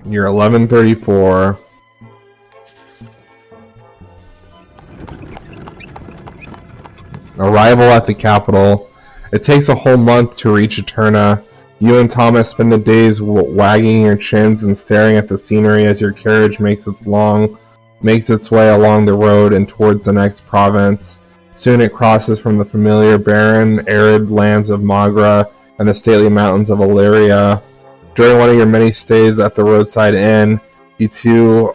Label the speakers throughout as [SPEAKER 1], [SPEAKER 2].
[SPEAKER 1] You're 1134. Arrival at the capital. It takes a whole month to reach Eterna. You and Thomas spend the days wagging your chins and staring at the scenery as your carriage makes its way along the road and towards the next province. Soon it crosses from the familiar barren, arid lands of Magra and the stately mountains of Illyria. During one of your many stays at the roadside inn, the two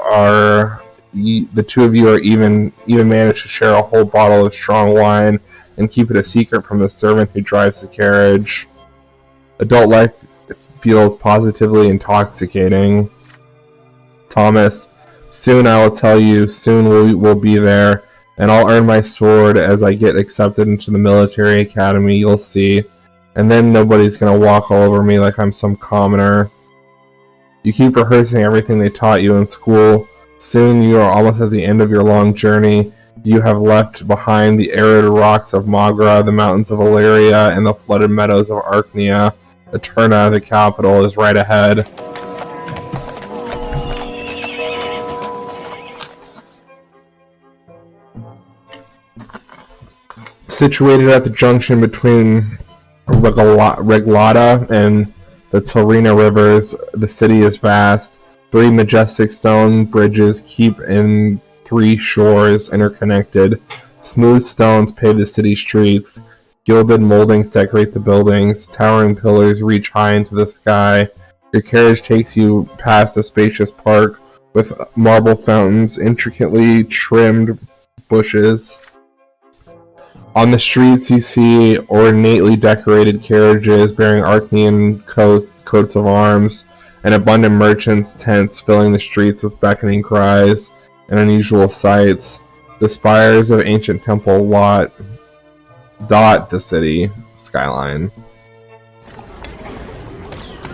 [SPEAKER 1] of you are even managed to share a whole bottle of strong wine and keep it a secret from the servant who drives the carriage. Adult life feels positively intoxicating. Thomas, soon I will tell you, soon we will be there, and I'll earn my sword as I get accepted into the military academy, you'll see. And then nobody's gonna walk all over me like I'm some commoner. You keep rehearsing everything they taught you in school. Soon you are almost at the end of your long journey. You have left behind the arid rocks of Magra, the mountains of Illyria, and the flooded meadows of Archnia. Eterna, the capital, is right ahead. Situated at the junction between Reglata and the Torina rivers, the city is vast. 3 majestic stone bridges keep in 3 shores interconnected. Smooth stones pave the city streets. Gilded moldings decorate the buildings. Towering pillars reach high into the sky. Your carriage takes you past a spacious park with marble fountains, intricately trimmed bushes. On the streets you see ornately decorated carriages bearing Archnean coats of arms, and abundant merchants' tents filling the streets with beckoning cries and unusual sights. The spires of ancient temple dot the city skyline.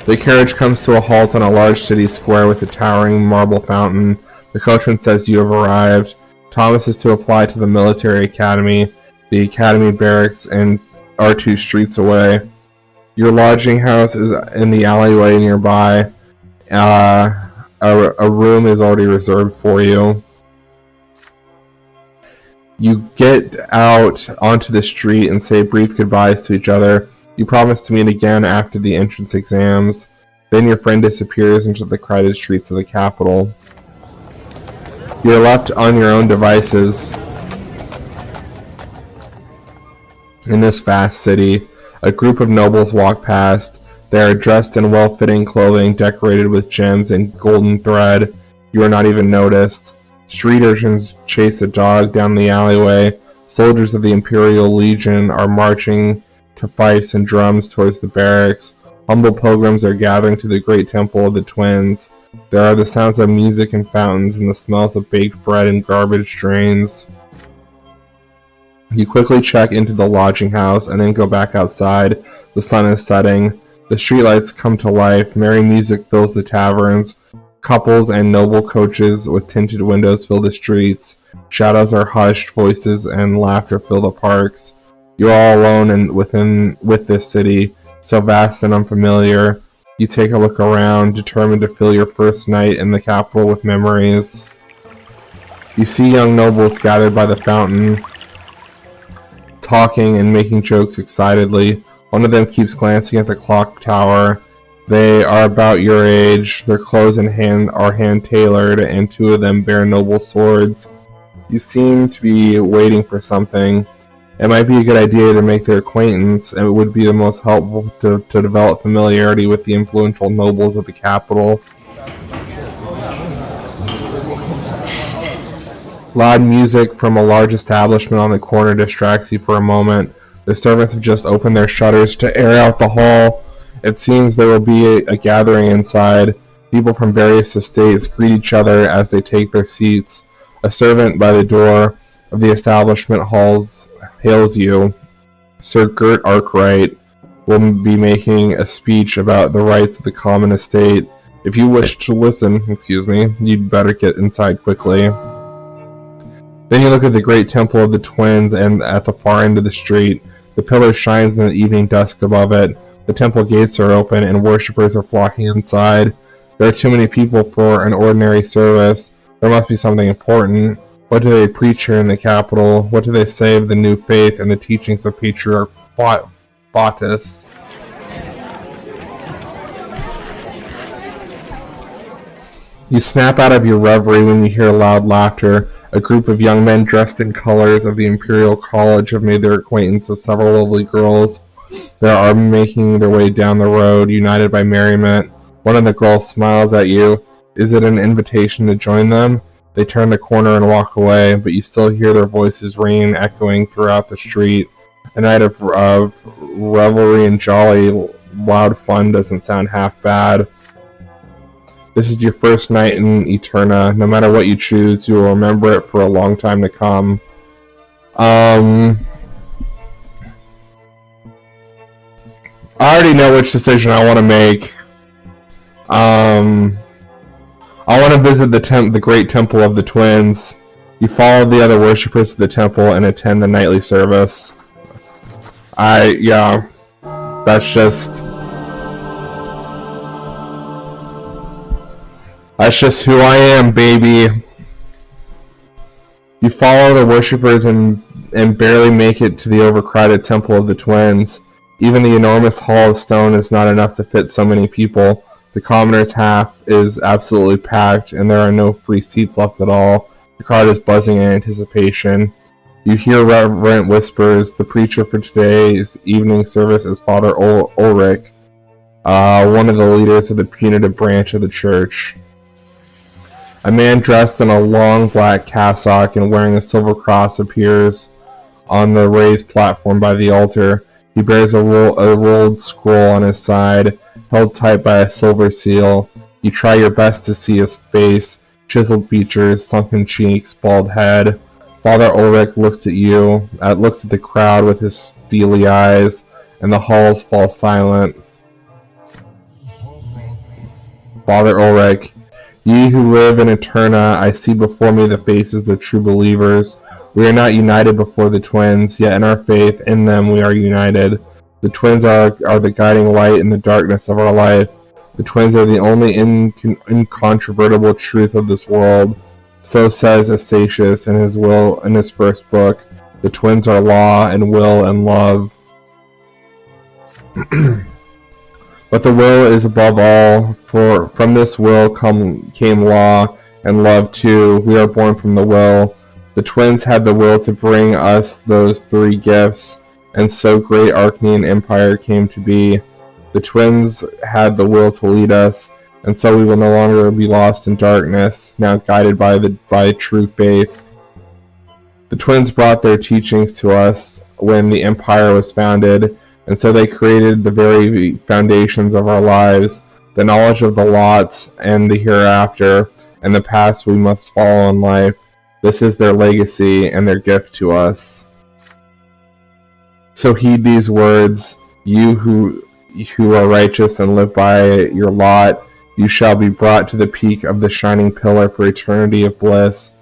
[SPEAKER 1] The carriage comes to a halt on a large city square with a towering marble fountain. The coachman says you have arrived. Thomas is to apply to the military academy. The academy barracks are 2 streets away. Your lodging house is in the alleyway nearby. A room is already reserved for you. You get out onto the street and say brief goodbyes to each other. You promise to meet again after the entrance exams. Then your friend disappears into the crowded streets of the capital. You're left on your own devices. In this vast city, a group of nobles walk past. They are dressed in well-fitting clothing decorated with gems and golden thread. You are not even noticed. Street urchins chase a dog down the alleyway. Soldiers of the Imperial Legion are marching to fifes and drums towards the barracks. Humble pilgrims are gathering to the great temple of the twins. There are the sounds of music and fountains and the smells of baked bread and garbage drains. You quickly check into the lodging house and then go back outside. The sun is setting. The streetlights come to life. Merry music fills the taverns. Couples and noble coaches with tinted windows fill the streets. Shadows are hushed, voices and laughter fill the parks. You are all alone with this city, so vast and unfamiliar. You take a look around, determined to fill your first night in the capital with memories. You see young nobles gathered by the fountain, talking and making jokes excitedly. One of them keeps glancing at the clock tower. They are about your age. Their clothes are hand-tailored, and 2 of them bear noble swords. You seem to be waiting for something. It might be a good idea to make their acquaintance, and it would be the most helpful to develop familiarity with the influential nobles of the capital. Loud music from a large establishment on the corner distracts you for a moment. The servants have just opened their shutters to air out the hall. It seems there will be a gathering inside. People from various estates greet each other as they take their seats. A servant by the door of the establishment hails you. Sir Gert Arkwright will be making a speech about the rights of the common estate. If you wish to listen, you'd better get inside quickly. Then you look at the great temple of the twins, and at the far end of the street, the pillar shines in the evening dusk above it. The temple gates are open, and worshippers are flocking inside. There are too many people for an ordinary service. There must be something important. What do they preach here in the capital? What do they say of the new faith and the teachings of Patriarch Bautis? You snap out of your reverie when you hear loud laughter. A group of young men dressed in colors of the Imperial College have made their acquaintance of several lovely girls. They are making their way down the road, united by merriment. One of the girls smiles at you. Is it an invitation to join them? They turn the corner and walk away, but you still hear their voices ringing, echoing throughout the street. A night of revelry and jolly, loud fun doesn't sound half bad. This is your first night in Eterna. No matter what you choose, you will remember it for a long time to come. I already know which decision I want to make. I want to visit the great temple of the twins. You follow the other worshippers to the temple and attend the nightly service. That's just who I am, baby. You follow the worshippers and barely make it to the overcrowded temple of the twins. Even the enormous hall of stone is not enough to fit so many people. The commoners' half is absolutely packed, and there are no free seats left at all. The crowd is buzzing in anticipation. You hear reverent whispers. The preacher for today's evening service is Father Ulrich, one of the leaders of the punitive branch of the church. A man dressed in a long black cassock and wearing a silver cross appears on the raised platform by the altar. He bears a rolled scroll on his side, held tight by a silver seal. You try your best to see his face, chiseled features, sunken cheeks, bald head. Father Ulrich looks at you, looks at the crowd with his steely eyes, and the halls fall silent. Father Ulrich, ye who live in Eterna, I see before me the faces of true believers. We are not united before the twins, yet in our faith in them we are united. The twins are the guiding light in the darkness of our life. The twins are the only incontrovertible truth of this world. So says Asatius in his first book. The twins are law and will and love. But the will is above all, for from this will came law and love too. We are born from the will. The twins had the will to bring us those three gifts, and so great Archaean Empire came to be. The twins had the will to lead us, and so we will no longer be lost in darkness, now guided by true faith. The twins brought their teachings to us when the Empire was founded, and so they created the very foundations of our lives, the knowledge of the lots and the hereafter, and the paths we must follow in life. This is their legacy and their gift to us. So heed these words, you who are righteous and live by your lot. You shall be brought to the peak of the shining pillar for eternity of bliss.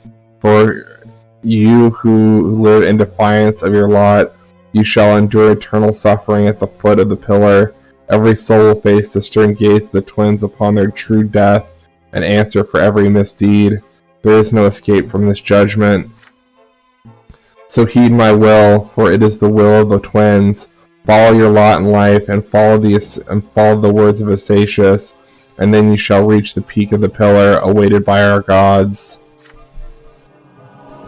[SPEAKER 1] For you who live in defiance of your lot, you shall endure eternal suffering at the foot of the pillar. Every soul will face the stern gaze of the twins upon their true death and answer for every misdeed. There is no escape from this judgment. So heed my will, for it is the will of the twins. Follow your lot in life, and follow the words of Asatius, and then you shall reach the peak of the pillar, awaited by our gods.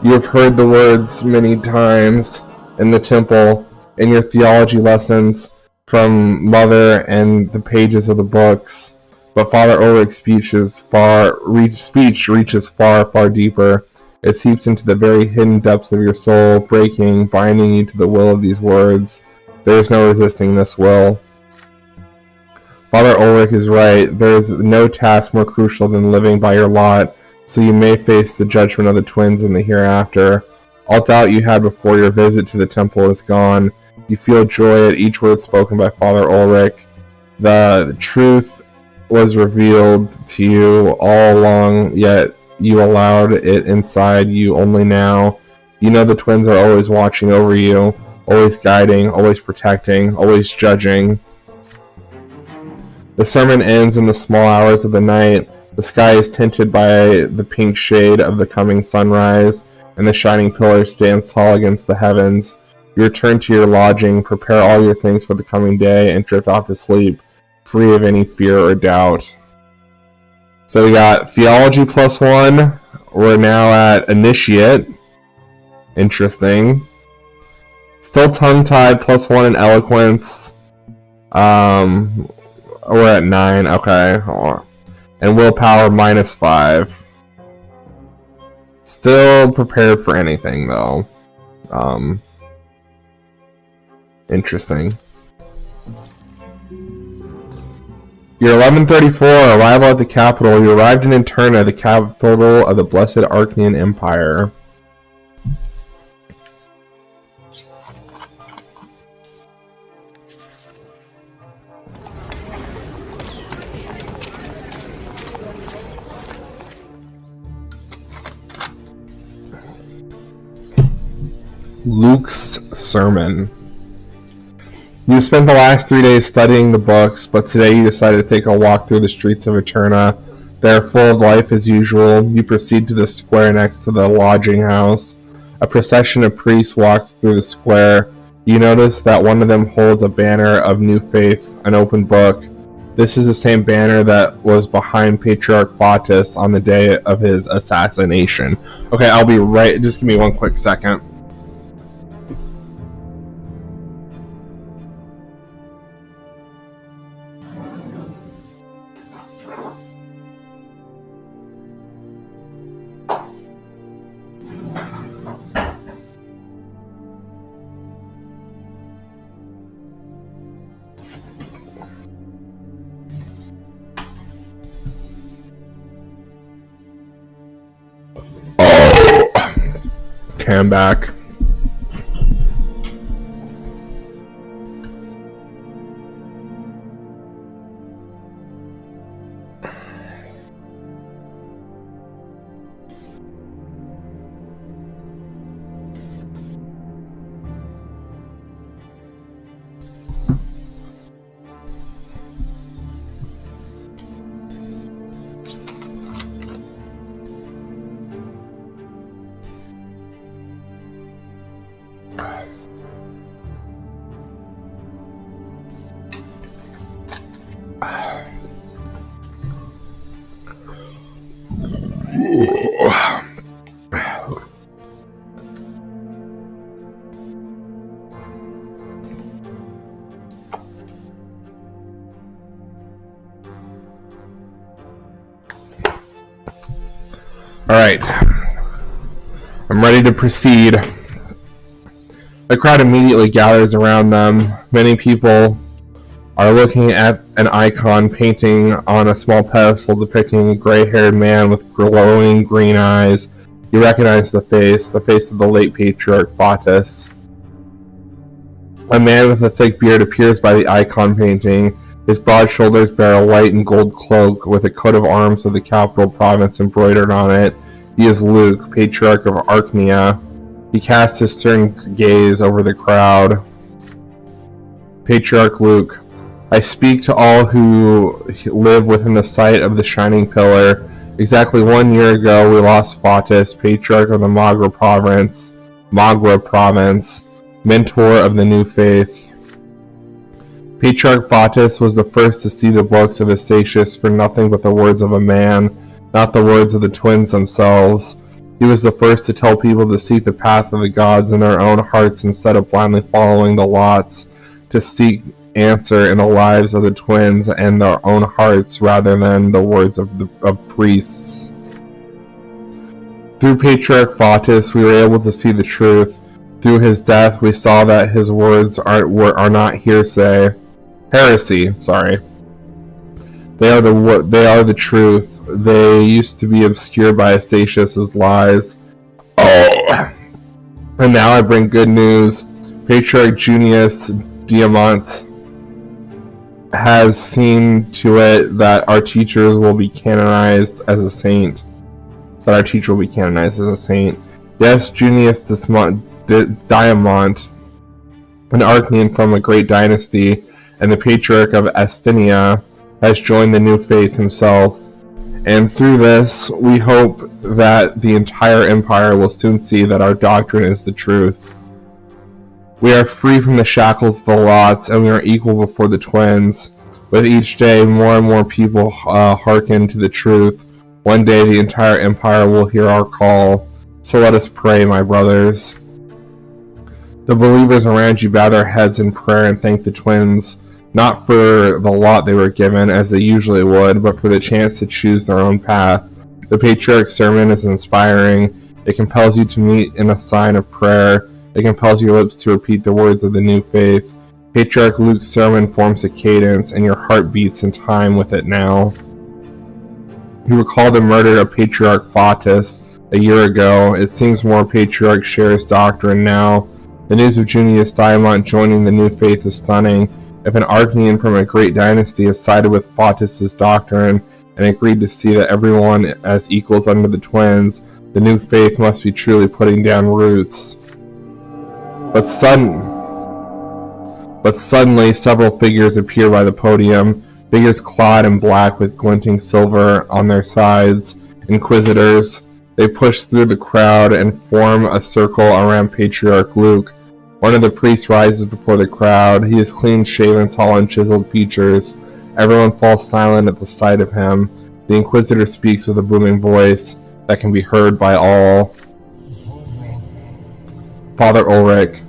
[SPEAKER 1] You have heard the words many times in the temple, in your theology lessons, from Mother and the pages of the books. But Father Ulrich's speech reaches far, far deeper. It seeps into the very hidden depths of your soul, breaking, binding you to the will of these words. There is no resisting this will. Father Ulrich is right. There is no task more crucial than living by your lot, so you may face the judgment of the twins in the hereafter. All doubt you had before your visit to the temple is gone. You feel joy at each word spoken by Father Ulrich. The truth was revealed to you all along, yet you allowed it inside you only now. You know the twins are always watching over you, always guiding, always protecting, always judging. The sermon ends in the small hours of the night. The sky is tinted by the pink shade of the coming sunrise, and the shining pillar stands tall against the heavens. You return to your lodging, prepare all your things for the coming day, and drift off to sleep, free of any fear or doubt. So we got theology +1. We're now at initiate. Interesting. Still tongue-tied +1 in eloquence. We're at 9. Okay. And willpower -5. Still prepared for anything, though. Interesting. You're 1134, arrival at the capital. You arrived in Interna, the capital of the Blessed Archnean Empire. Luke's sermon. You spent the last 3 days studying the books, but today you decided to take a walk through the streets of Eterna. They are full of life as usual. You proceed to the square next to the lodging house. A procession of priests walks through the square. You notice that one of them holds a banner of New Faith, an open book. This is the same banner that was behind Patriarch Fatus on the day of his assassination. Okay, I'll be right. Just give me one quick second. Okay, I'm back. Alright, I'm ready to proceed. The crowd immediately gathers around them. Many people are looking at an icon painting on a small pedestal depicting a gray-haired man with glowing green eyes. You recognize the face of the late Patriarch Fatus. A man with a thick beard appears by the icon painting. His broad shoulders bear a white and gold cloak with a coat of arms of the capital province embroidered on it. He is Luke, Patriarch of Archnia. He casts his stern gaze over the crowd. Patriarch Luke, I speak to all who live within the sight of the shining pillar. Exactly 1 year ago, we lost Fatus, Patriarch of the Magra province, mentor of the New Faith. Patriarch Fatus was the first to see the books of Astatius for nothing but the words of a man, not the words of the twins themselves. He was the first to tell people to seek the path of the gods in their own hearts instead of blindly following the lots, to seek answer in the lives of the twins and their own hearts rather than the words of priests. Through Patriarch Fatus, we were able to see the truth. Through his death, we saw that his words are not heresy. They are the truth. They used to be obscured by Astatius' lies. Oh, and now I bring good news. Patriarch Junius Diamant has seen to it that our teachers will be canonized as a saint. Yes, Junius Diamant, an Archnean from a great dynasty, and the Patriarch of Astinia, has joined the new faith himself. And through this, we hope that the entire empire will soon see that our doctrine is the truth. We are free from the shackles of the lots, and we are equal before the twins. With each day, more and more people hearken to the truth. One day, the entire empire will hear our call. So let us pray, my brothers. The believers around you bow their heads in prayer and thank the twins, not for the lot they were given, as they usually would, but for the chance to choose their own path. The patriarch's sermon is inspiring. It compels you to meet in a sign of prayer. It compels your lips to repeat the words of the new faith. Patriarch Luke's sermon forms a cadence, and your heart beats in time with it now. You recall the murder of Patriarch Faustus a year ago. It seems more patriarchs share his doctrine now. The news of Junius Diamant joining the new faith is stunning. If an Archnean from a great dynasty has sided with Faustus's doctrine and agreed to see that everyone as equals under the twins, the new faith must be truly putting down roots. But suddenly several figures appear by the podium, figures clad in black with glinting silver on their sides, inquisitors. They push through the crowd and form a circle around Patriarch Luke. One of the priests rises before the crowd. He is clean-shaven, tall, and chiseled features. Everyone falls silent at the sight of him. The Inquisitor speaks with a booming voice that can be heard by all. Father Ulrich.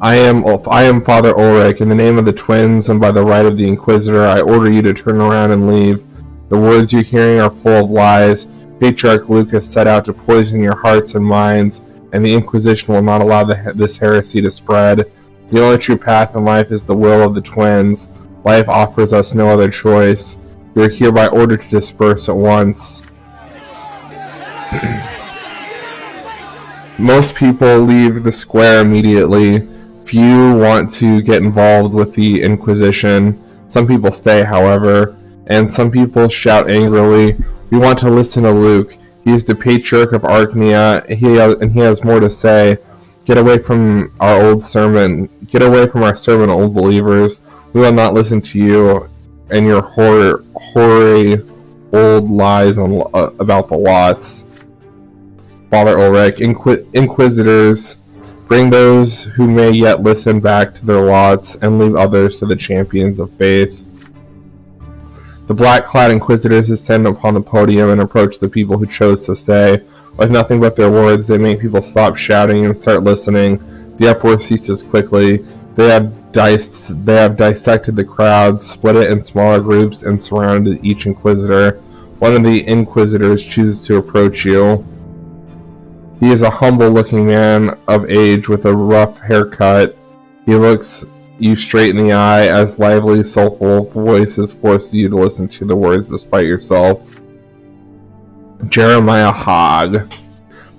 [SPEAKER 1] I am Father Ulrich. In the name of the twins and by the right of the Inquisitor, I order you to turn around and leave. The words you're hearing are full of lies. Patriarch Luke has set out to poison your hearts and minds, and the Inquisition will not allow this heresy to spread. The only true path in life is the will of the twins. Life offers us no other choice. We are hereby ordered to disperse at once. Most people leave the square immediately. Few want to get involved with the Inquisition. Some people stay, however, and some people shout angrily, "We want to listen to Luke. He is the Patriarch of Archnia, and he has more to say. Get away from our sermon, old believers. We will not listen to you and your hoary old lies about the lots." Father Ulrich. Inquisitors, bring those who may yet listen back to their lots, and leave others to the champions of faith. The black-clad Inquisitors descend upon the podium and approach the people who chose to stay. With nothing but their words, they make people stop shouting and start listening. The uproar ceases quickly. They have dissected the crowd, split it in smaller groups, and surrounded each Inquisitor. One of the Inquisitors chooses to approach you. He is a humble-looking man of age with a rough haircut. He looks you straight in the eye as lively, soulful voices forces you to listen to the words despite yourself. Jeremiah Hogg.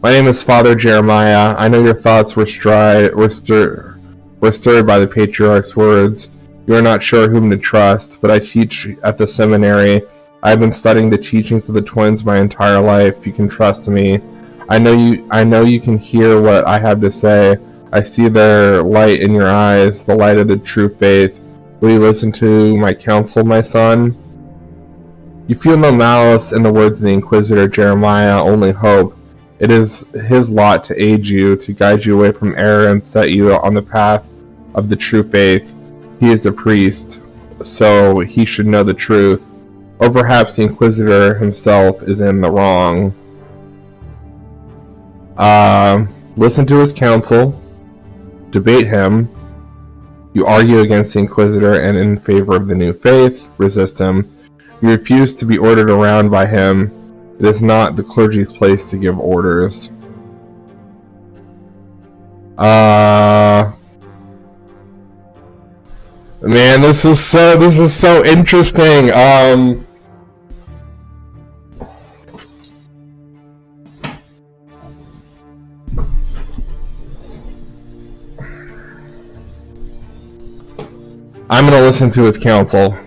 [SPEAKER 1] My name is Father Jeremiah. I know your thoughts were stirred by the Patriarch's words. You are not sure whom to trust, but I teach at the seminary. I have been studying the teachings of the twins my entire life. You can trust me. I know you can hear what I have to say. I see their light in your eyes, the light of the true faith. Will you listen to my counsel, my son? You feel no malice in the words of the Inquisitor Jeremiah, only hope. It is his lot to aid you, to guide you away from error and set you on the path of the true faith. He is the priest, so he should know the truth. Or perhaps the Inquisitor himself is in the wrong. Listen to his counsel, debate him. You argue against the Inquisitor and in favor of the new faith, resist him. You refuse to be ordered around by him. It is not the clergy's place to give orders. Man, this is so interesting. I'm going to listen to his counsel.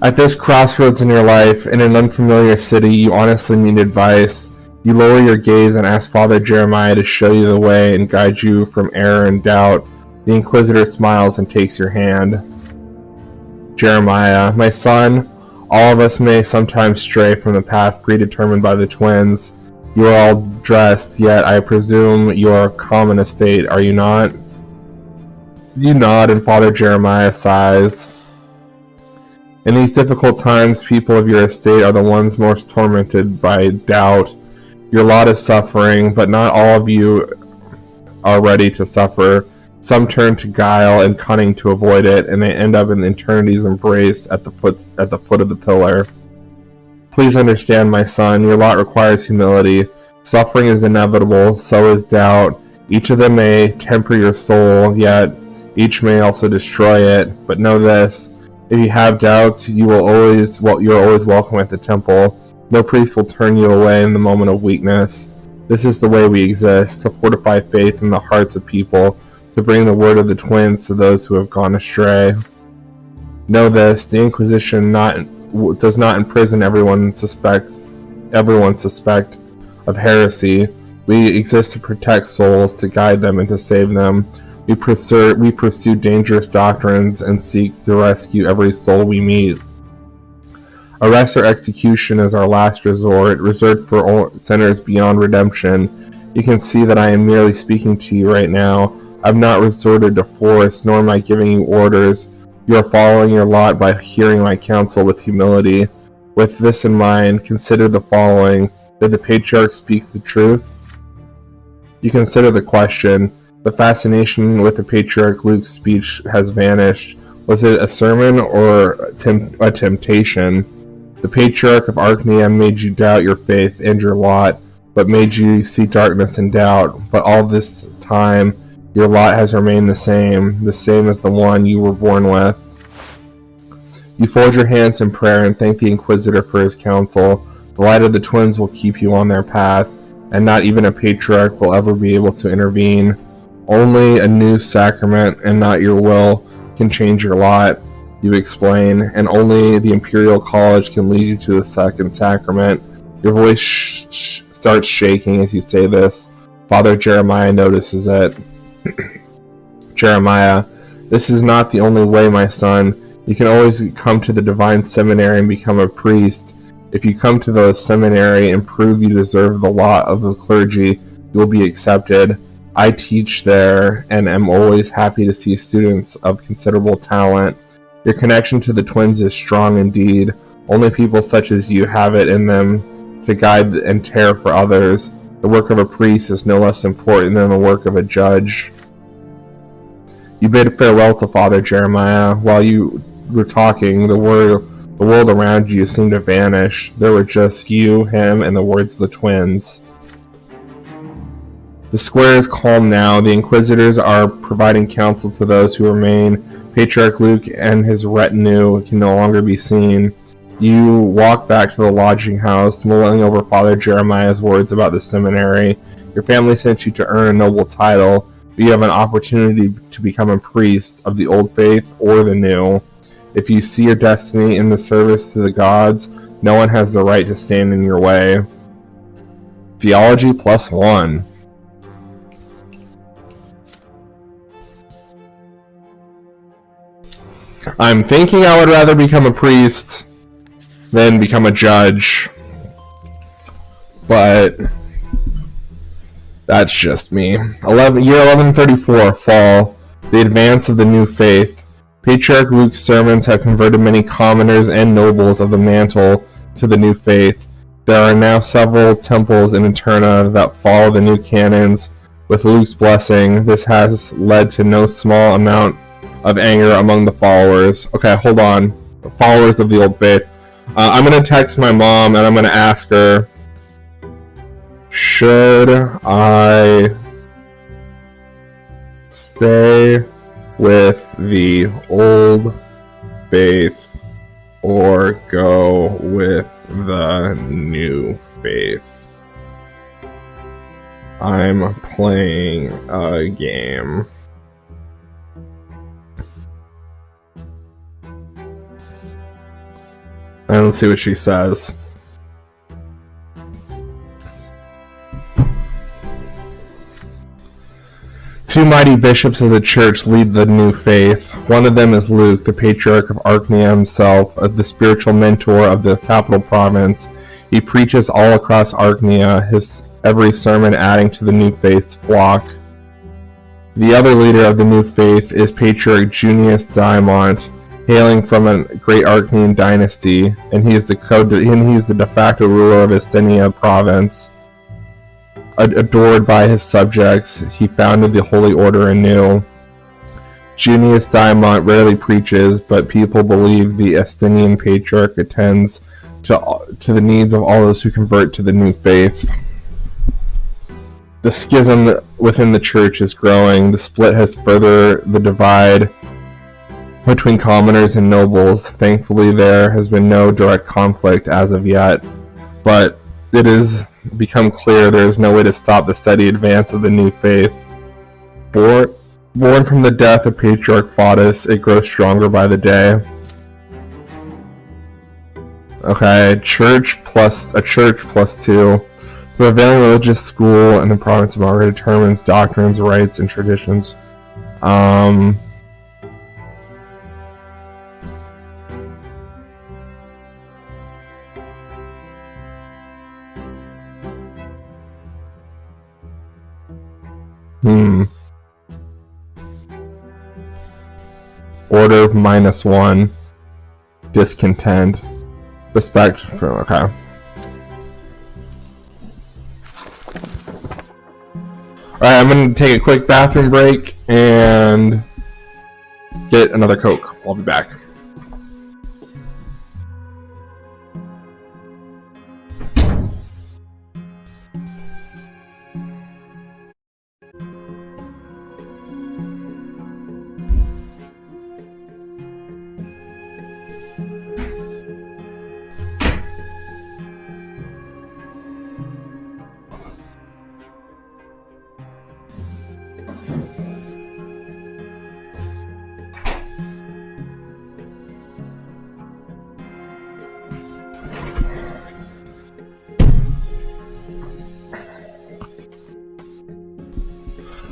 [SPEAKER 1] At this crossroads in your life, in an unfamiliar city, you honestly need advice. You lower your gaze and ask Father Jeremiah to show you the way and guide you from error and doubt. The Inquisitor smiles and takes your hand. Jeremiah, my son, all of us may sometimes stray from the path predetermined by the twins. You are all dressed, yet I presume you are common estate, are you not? You nod, and Father Jeremiah sighs. In these difficult times, people of your estate are the ones most tormented by doubt. Your lot is suffering, but not all of you are ready to suffer. Some turn to guile and cunning to avoid it, and they end up in eternity's embrace at the foot of the pillar. Please understand, my son, your lot requires humility. Suffering is inevitable, so is doubt. Each of them may temper your soul, yet each may also destroy it. But know this, if you have doubts, you are always welcome at the temple. No priest will turn you away in the moment of weakness. This is the way we exist, to fortify faith in the hearts of people, to bring the word of the twins to those who have gone astray. Know this, the Inquisition does not imprison everyone suspect of heresy. We exist to protect souls, to guide them, and to save them. We pursue dangerous doctrines and seek to rescue every soul we meet. Arrest or execution is our last resort, reserved for sinners beyond redemption. You can see that I am merely speaking to you right now. I have not resorted to force, nor am I giving you orders. You are following your lot by hearing my counsel with humility. With this in mind, consider the following. Did the patriarch speak the truth? You consider the question. The fascination with the patriarch Luke's speech has vanished. Was it a sermon or a temptation? The patriarch of Archneum made you doubt your faith and your lot, but made you see darkness and doubt. But all this time, your lot has remained the same as the one you were born with. You fold your hands in prayer and thank the Inquisitor for his counsel. The light of the twins will keep you on their path, and not even a patriarch will ever be able to intervene. Only a new sacrament, and not your will, can change your lot, you explain, and only the Imperial College can lead you to the second sacrament. Your voice starts shaking as you say this. Father Jeremiah notices it. Jeremiah, this is not the only way, my son. You can always come to the Divine Seminary and become a priest. If you come to the seminary and prove you deserve the lot of the clergy, you will be accepted. I teach there, and am always happy to see students of considerable talent. Your connection to the twins is strong indeed. Only people such as you have it in them to guide and care for others. The work of a priest is no less important than the work of a judge. You bid farewell to Father Jeremiah. While you were talking, the world around you seemed to vanish. There were just you, him, and the words of the twins. The square is calm now. The Inquisitors are providing counsel to those who remain. Patriarch Luke and his retinue can no longer be seen. You walk back to the lodging house, mulling over Father Jeremiah's words about the seminary. Your family sent you to earn a noble title, but you have an opportunity to become a priest of the old faith or the new. If you see your destiny in the service to the gods, no one has the right to stand in your way. Theology +1. I'm thinking I would rather become a priest than become a judge. But that's just me. Year 1134, Fall. The advance of the new faith. Patriarch Luke's sermons have converted many commoners and nobles of the mantle to the new faith. There are now several temples in Eterna that follow the new canons. With Luke's blessing, this has led to no small amount of anger among the followers. Okay, hold on. The followers of the old faith. I'm going to text my mom and I'm going to ask her, should I stay with the old faith or go with the new faith? I'm playing a game. And let's see what she says. mighty bishops of the church lead the new faith. One of them is Luke, the patriarch of Archnia himself, the spiritual mentor of the capital province. He preaches all across Archnia, his every sermon adding to the new faith's flock. The other leader of the new faith is Patriarch Junius Diamont, hailing from a great Archnean dynasty, and he is the de facto ruler of Estenia province. Adored by his subjects, he founded the Holy Order anew. Junius Diamont rarely preaches, but people believe the Estinian Patriarch attends to the needs of all those who convert to the new faith. The schism within the church is growing. The split has furthered the divide between commoners and nobles. Thankfully, there has been no direct conflict as of yet, but it has become clear there is no way to stop the steady advance of the new faith. Born from the death of Patriarch Faudus, it grows stronger by the day. Okay, a church plus 2. The prevailing religious school in the province of Margaret determines doctrines, rites, and traditions. Order -1. Discontent. Respect for, okay. Alright, I'm going to take a quick bathroom break and get another Coke. I'll be back.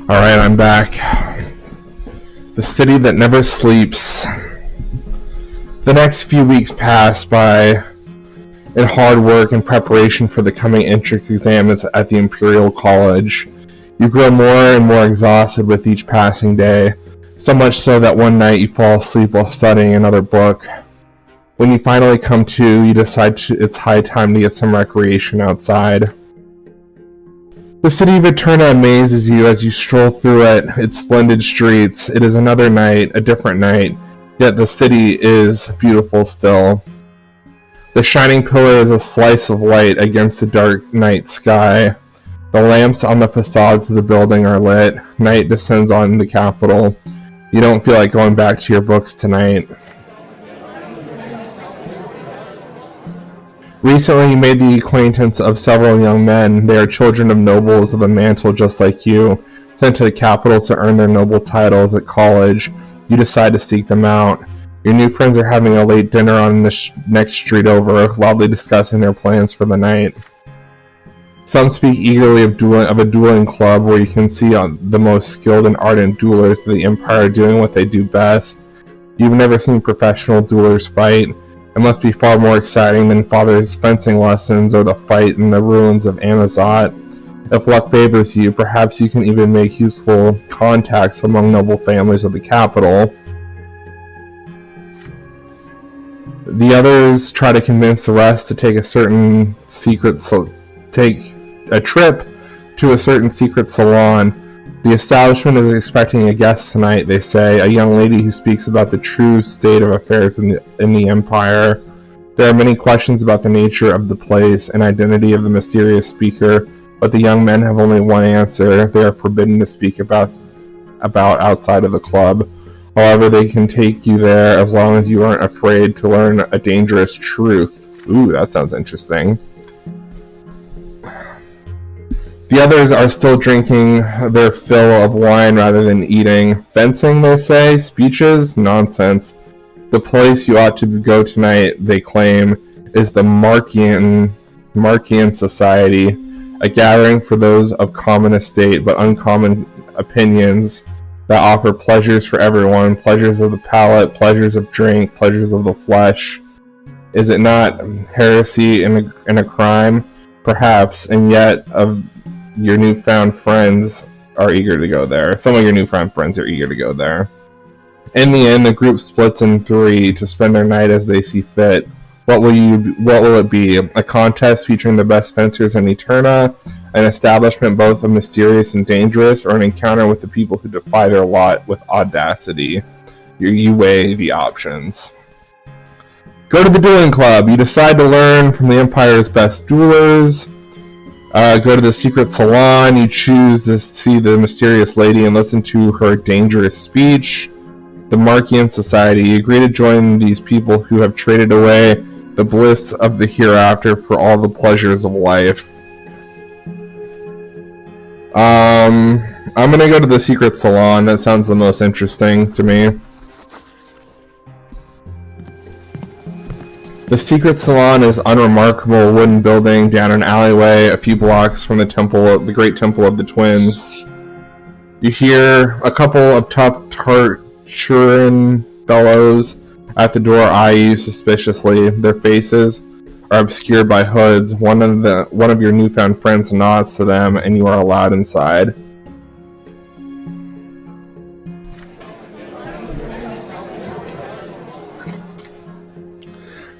[SPEAKER 1] Alright, I'm back. The city that never sleeps. The next few weeks pass by in hard work and preparation for the coming entrance exams at the Imperial College. You grow more and more exhausted with each passing day, so much so that one night you fall asleep while studying another book. When you finally come to, you decide it's high time to get some recreation outside. The city of Eterna amazes you as you stroll through its splendid streets. It is another night, a different night, yet the city is beautiful still. The shining pillar is a slice of light against the dark night sky. The lamps on the facades of the building are lit. Night descends on the capital. You don't feel like going back to your books tonight. Recently, you made the acquaintance of several young men. They are children of nobles of the mantle just like you, sent to the capital to earn their noble titles at college. You decide to seek them out. Your new friends are having a late dinner on the next street over, loudly discussing their plans for the night. Some speak eagerly of a dueling club where you can see the most skilled and ardent duelers of the Empire doing what they do best. You've never seen professional duelers fight. It must be far more exciting than Father's fencing lessons or the fight in the ruins of Amazot. If luck favors you, perhaps you can even make useful contacts among noble families of the capital. The others try to convince the rest to take a trip to a certain secret salon. The establishment is expecting a guest tonight, they say, a young lady who speaks about the true state of affairs in the Empire. There are many questions about the nature of the place and identity of the mysterious speaker, but the young men have only one answer. They are forbidden to speak about outside of the club. However, they can take you there as long as you aren't afraid to learn a dangerous truth. Ooh, that sounds interesting. The others are still drinking their fill of wine rather than eating. Fencing, they say? Speeches? Nonsense. The place you ought to go tonight, they claim, is the Markian Society, a gathering for those of common estate but uncommon opinions that offer pleasures for everyone, pleasures of the palate, pleasures of drink, pleasures of the flesh. Is it not heresy and a crime? Perhaps, and yet of your newfound friends are eager to go there. Some of your newfound friends are eager to go there. In the end, the group splits in 3 to spend their night as they see fit. What will it be? A contest featuring the best fencers in Eterna, an establishment both of mysterious and dangerous, or an encounter with the people who defy their lot with audacity? You weigh the options. Go to the dueling club. You decide to learn from the Empire's best duelers. Go to the secret salon. You choose to see the mysterious lady and listen to her dangerous speech. The Markian Society. You agree to join these people who have traded away the bliss of the hereafter for all the pleasures of life. I'm gonna go to the secret salon. That sounds the most interesting to me. The secret salon is an unremarkable wooden building down an alleyway a few blocks from the great temple of the twins. You hear a couple of tough Tarturan fellows at the door eye you suspiciously. Their faces are obscured by hoods. One of your newfound friends nods to them, and you are allowed inside.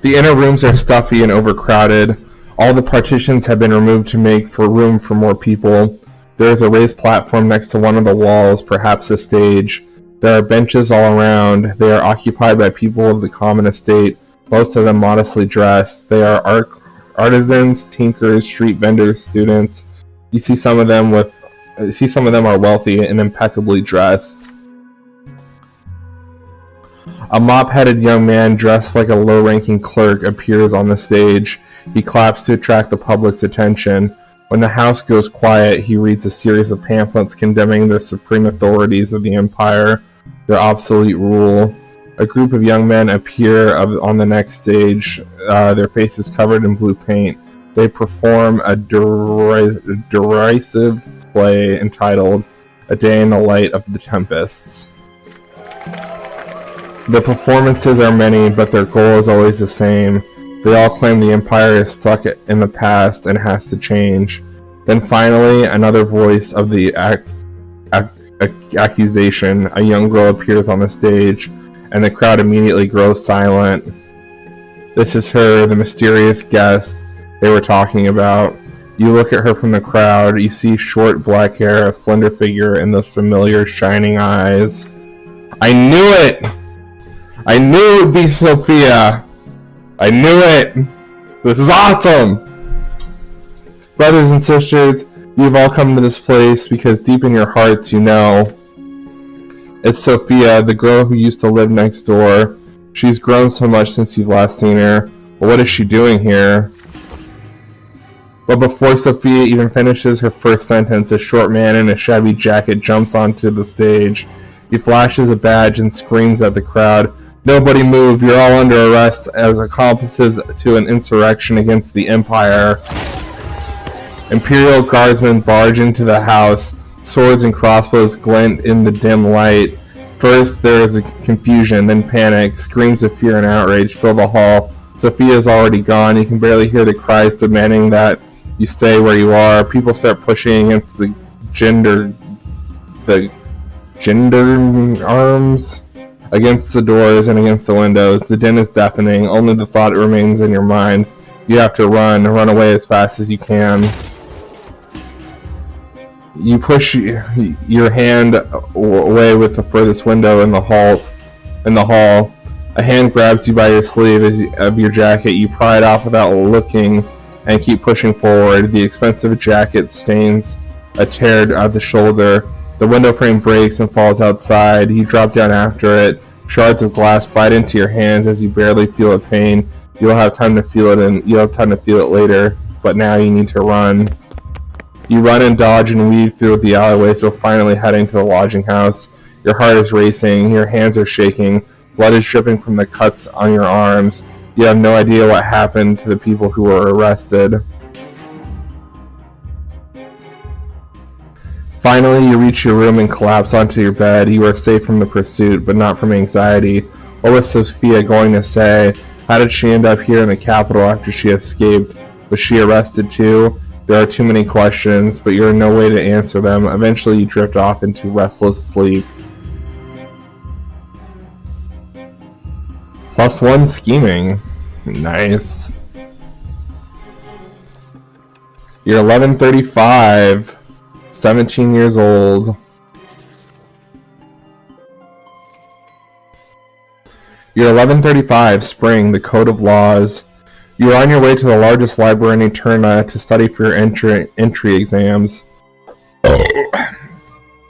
[SPEAKER 1] The inner rooms are stuffy and overcrowded. All the partitions have been removed to make room for more people. There is a raised platform next to one of the walls, perhaps a stage. There are benches all around. They are occupied by people of the common estate, most of them modestly dressed. They are artisans, tinkers, street vendors, students. You see some of them are wealthy and impeccably dressed. A mop-headed young man dressed like a low-ranking clerk appears on the stage. He claps to attract the public's attention. When the house goes quiet, he reads a series of pamphlets condemning the supreme authorities of the Empire, their obsolete rule. A group of young men appear on the next stage, their faces covered in blue paint. They perform a derisive play entitled A Day in the Light of the Tempests. The performances are many, but their goal is always the same. They all claim the Empire is stuck in the past and has to change. Then finally, another voice of the accusation. A young girl appears on the stage, and the crowd immediately grows silent. This is her, the mysterious guest they were talking about. You look at her from the crowd. You see short black hair, a slender figure, and those familiar shining eyes. I knew it! I knew it would be Sophia! I knew it! This is awesome! Brothers and sisters, you've all come to this place because deep in your hearts you know it's Sophia, the girl who used to live next door. She's grown so much since you've last seen her. But what is she doing here? But before Sophia even finishes her first sentence, a short man in a shabby jacket jumps onto the stage. He flashes a badge and screams at the crowd, "Nobody move, you're all under arrest as accomplices to an insurrection against the Empire." Imperial guardsmen barge into the house. Swords and crossbows glint in the dim light. First there is a confusion, then panic. Screams of fear and outrage fill the hall. Sophia is already gone. You can barely hear the cries demanding that you stay where you are. People start pushing against the gender arms, against the doors and against the windows. The din is deafening. Only the thought remains in your mind. You have to run away as fast as you can. You push your hand away with the furthest window in the hall. A hand grabs you by your sleeve of your jacket. You pry it off without looking and keep pushing forward. The expensive jacket stains a tear at the shoulder. The window frame breaks and falls outside. You drop down after it. Shards of glass bite into your hands as you barely feel a pain. You'll have time to feel it, and you'll have time to feel it later. But now you need to run. You run and dodge and weave through the alleyways before finally heading to the lodging house. Your heart is racing. Your hands are shaking. Blood is dripping from the cuts on your arms. You have no idea what happened to the people who were arrested. Finally, you reach your room and collapse onto your bed. You are safe from the pursuit, but not from anxiety. What was Sophia going to say? How did she end up here in the capital after she escaped? Was she arrested too? There are too many questions, but you're in no way to answer them. Eventually, you drift off into restless sleep. +1 scheming. Nice. You're 1135. 17 years old. You're 1135, spring, the Code of Laws. You are on your way to the largest library in Eterna to study for your entry exams. It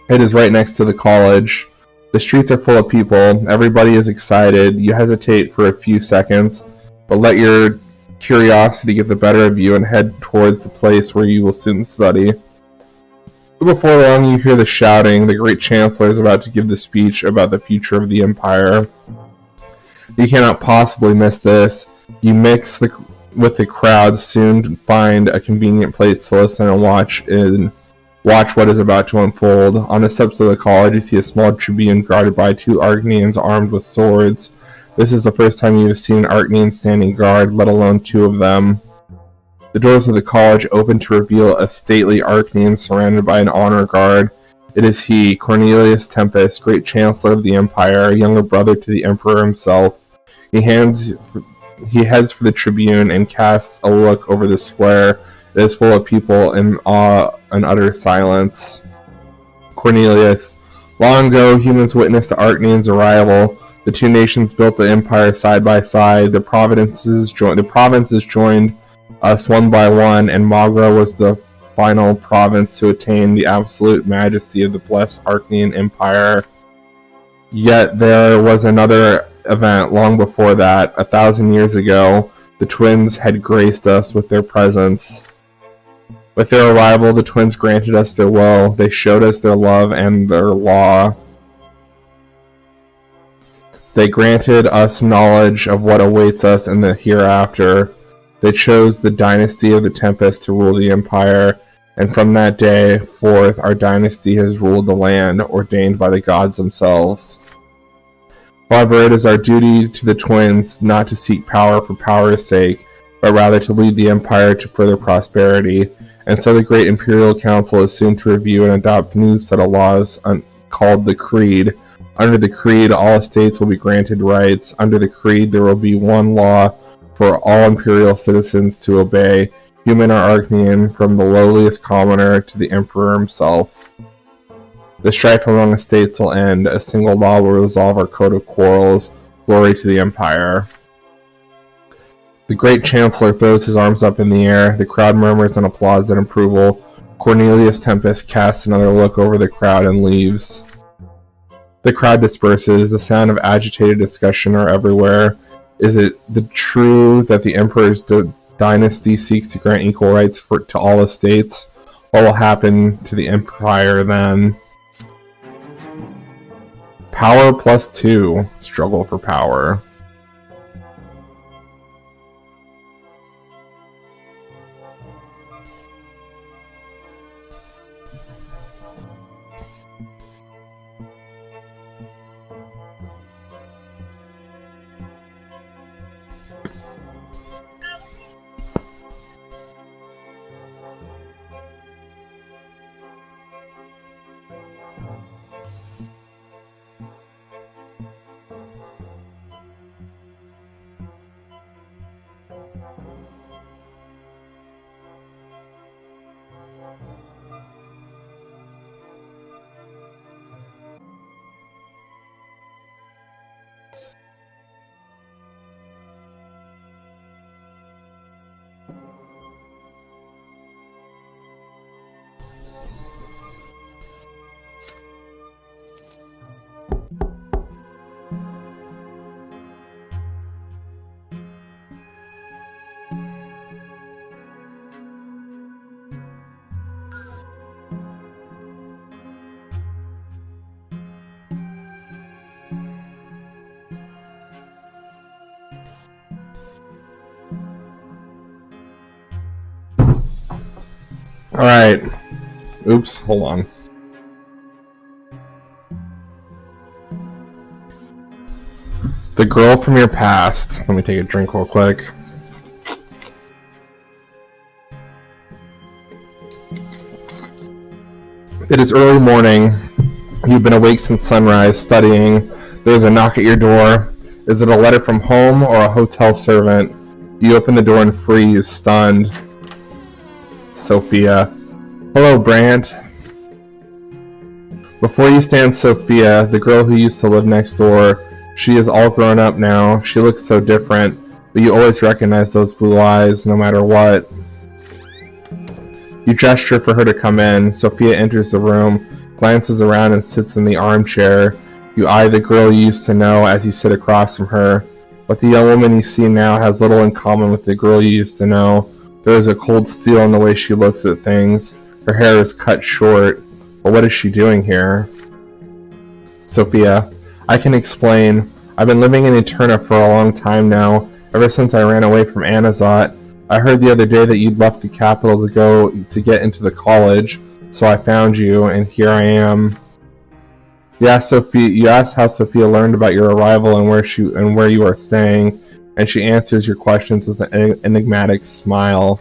[SPEAKER 1] is right next to the college. The streets are full of people. Everybody is excited. You hesitate for a few seconds, but let your curiosity get the better of you and head towards the place where you will soon study. Before long, you hear the shouting. The great chancellor is about to give the speech about the future of the empire. You cannot possibly miss this. You mix with the crowd, soon find a convenient place to listen and watch what is about to unfold. On the steps of the college, you see a small tribune guarded by 2 Arcanians armed with swords. This is the first time you have seen an Arcanian standing guard, let alone 2 of them. The doors of the college open to reveal a stately Arcanian surrounded by an honor guard. It is he, Cornelius Tempest, great chancellor of the empire, younger brother to the emperor himself. He heads for the tribune and casts a look over the square. It is full of people in awe and utter silence. Cornelius. Long ago, humans witnessed the Arcanians' arrival. The 2 nations built the empire side by side. The provinces joined us one by one, and Magra was the final province to attain the absolute majesty of the blessed Arcanian Empire. Yet there was another event long before that. 1,000 years ago, the twins had graced us with their presence. With their arrival, the twins granted us their will. They showed us their love and their law. They granted us knowledge of what awaits us in the hereafter. They chose the dynasty of the Tempest to rule the empire, and from that day forth our dynasty has ruled the land, ordained by the gods themselves. However, it is our duty to the twins not to seek power for power's sake, but rather to lead the empire to further prosperity. And so the Great Imperial Council is soon to review and adopt a new set of laws called the Creed. Under the Creed, all estates will be granted rights. Under the Creed, there will be one law for all imperial citizens to obey, human or Arcanian, from the lowliest commoner to the emperor himself. The strife among estates will end. A single law will resolve our code of quarrels. Glory to the empire. The great chancellor throws his arms up in the air. The crowd murmurs and applauds in approval. Cornelius Tempest casts another look over the crowd and leaves. The crowd disperses. The sound of agitated discussion are everywhere. Is it true that the emperor's dynasty seeks to grant equal rights to all estates? What will happen to the empire then? Power +2. Struggle for power. Alright. Oops, hold on. The girl from your past. Let me take a drink real quick. It is early morning. You've been awake since sunrise, studying. There's a knock at your door. Is it a letter from home or a hotel servant? You open the door and freeze, stunned. Sophia. Hello, Brante. Before you stands Sophia, the girl who used to live next door. She is all grown up now. She looks so different, but you always recognize those blue eyes, no matter what. You gesture for her to come in. Sophia enters the room, glances around and sits in the armchair. You eye the girl you used to know as you sit across from her. But the young woman you see now has little in common with the girl you used to know. There is a cold steel in the way she looks at things. Her hair is cut short. But what is she doing here? Sophia. I can explain. I've been living in Eterna for a long time now, ever since I ran away from Anazot. I heard the other day that you'd left the capital to get into the college, so I found you, and here I am. You asked how Sophia learned about your arrival and where you are staying, and she answers your questions with an enigmatic smile.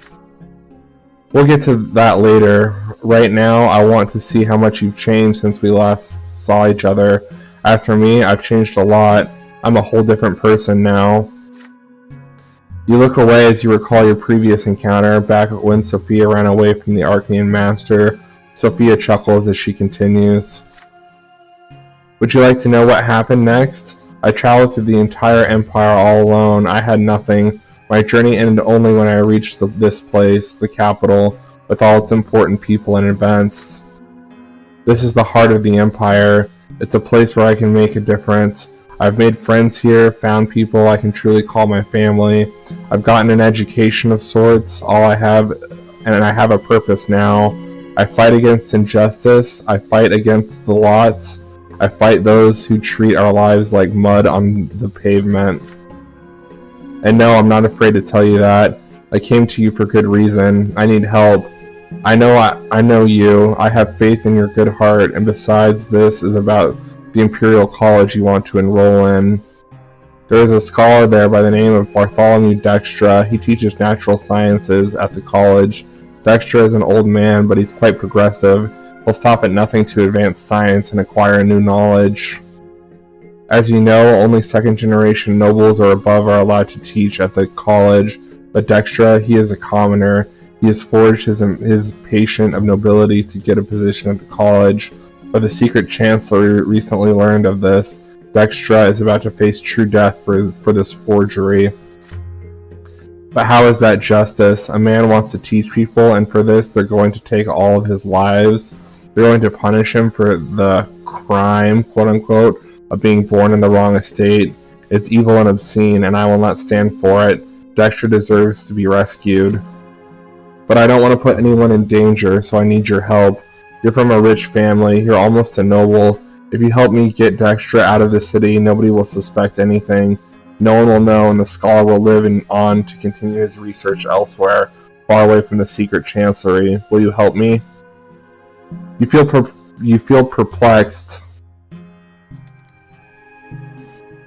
[SPEAKER 1] We'll get to that later. Right now, I want to see how much you've changed since we last saw each other. As for me, I've changed a lot. I'm a whole different person now. You look away as you recall your previous encounter, back when Sophia ran away from the Arcane Master. Sophia chuckles as she continues. Would you like to know what happened next? I traveled through the entire Empire all alone. I had nothing. My journey ended only when I reached this place, the capital, with all its important people and events. This is the heart of the Empire. It's a place where I can make a difference. I've made friends here, found people I can truly call my family. I've gotten an education of sorts, and I have a purpose now. I fight against injustice. I fight against the lots. I fight those who treat our lives like mud on the pavement. And no, I'm not afraid to tell you that. I came to you for good reason. I need help. I know you. I have faith in your good heart, and besides, this is about the Imperial College you want to enroll in. There is a scholar there by the name of Bartholomew Dextra. He teaches natural sciences at the college. Dextra is an old man, but he's quite progressive. He'll stop at nothing to advance science and acquire new knowledge. As you know, only second-generation nobles or above are allowed to teach at the college, but Dextra, he is a commoner. He has forged his patient of nobility to get a position at the college, but the secret chancellor recently learned of this. Dextra is about to face true death for this forgery. But how is that justice? A man wants to teach people, and for this they're going to take all of his lives. They're going to punish him for the crime, quote-unquote, of being born in the wrong estate. It's evil and obscene, and I will not stand for it. Dextra deserves to be rescued. But I don't want to put anyone in danger, so I need your help. You're from a rich family. You're almost a noble. If you help me get Dextra out of the city, nobody will suspect anything. No one will know, and the scholar will live on to continue his research elsewhere, far away from the secret chancellery. Will you help me? You feel perplexed.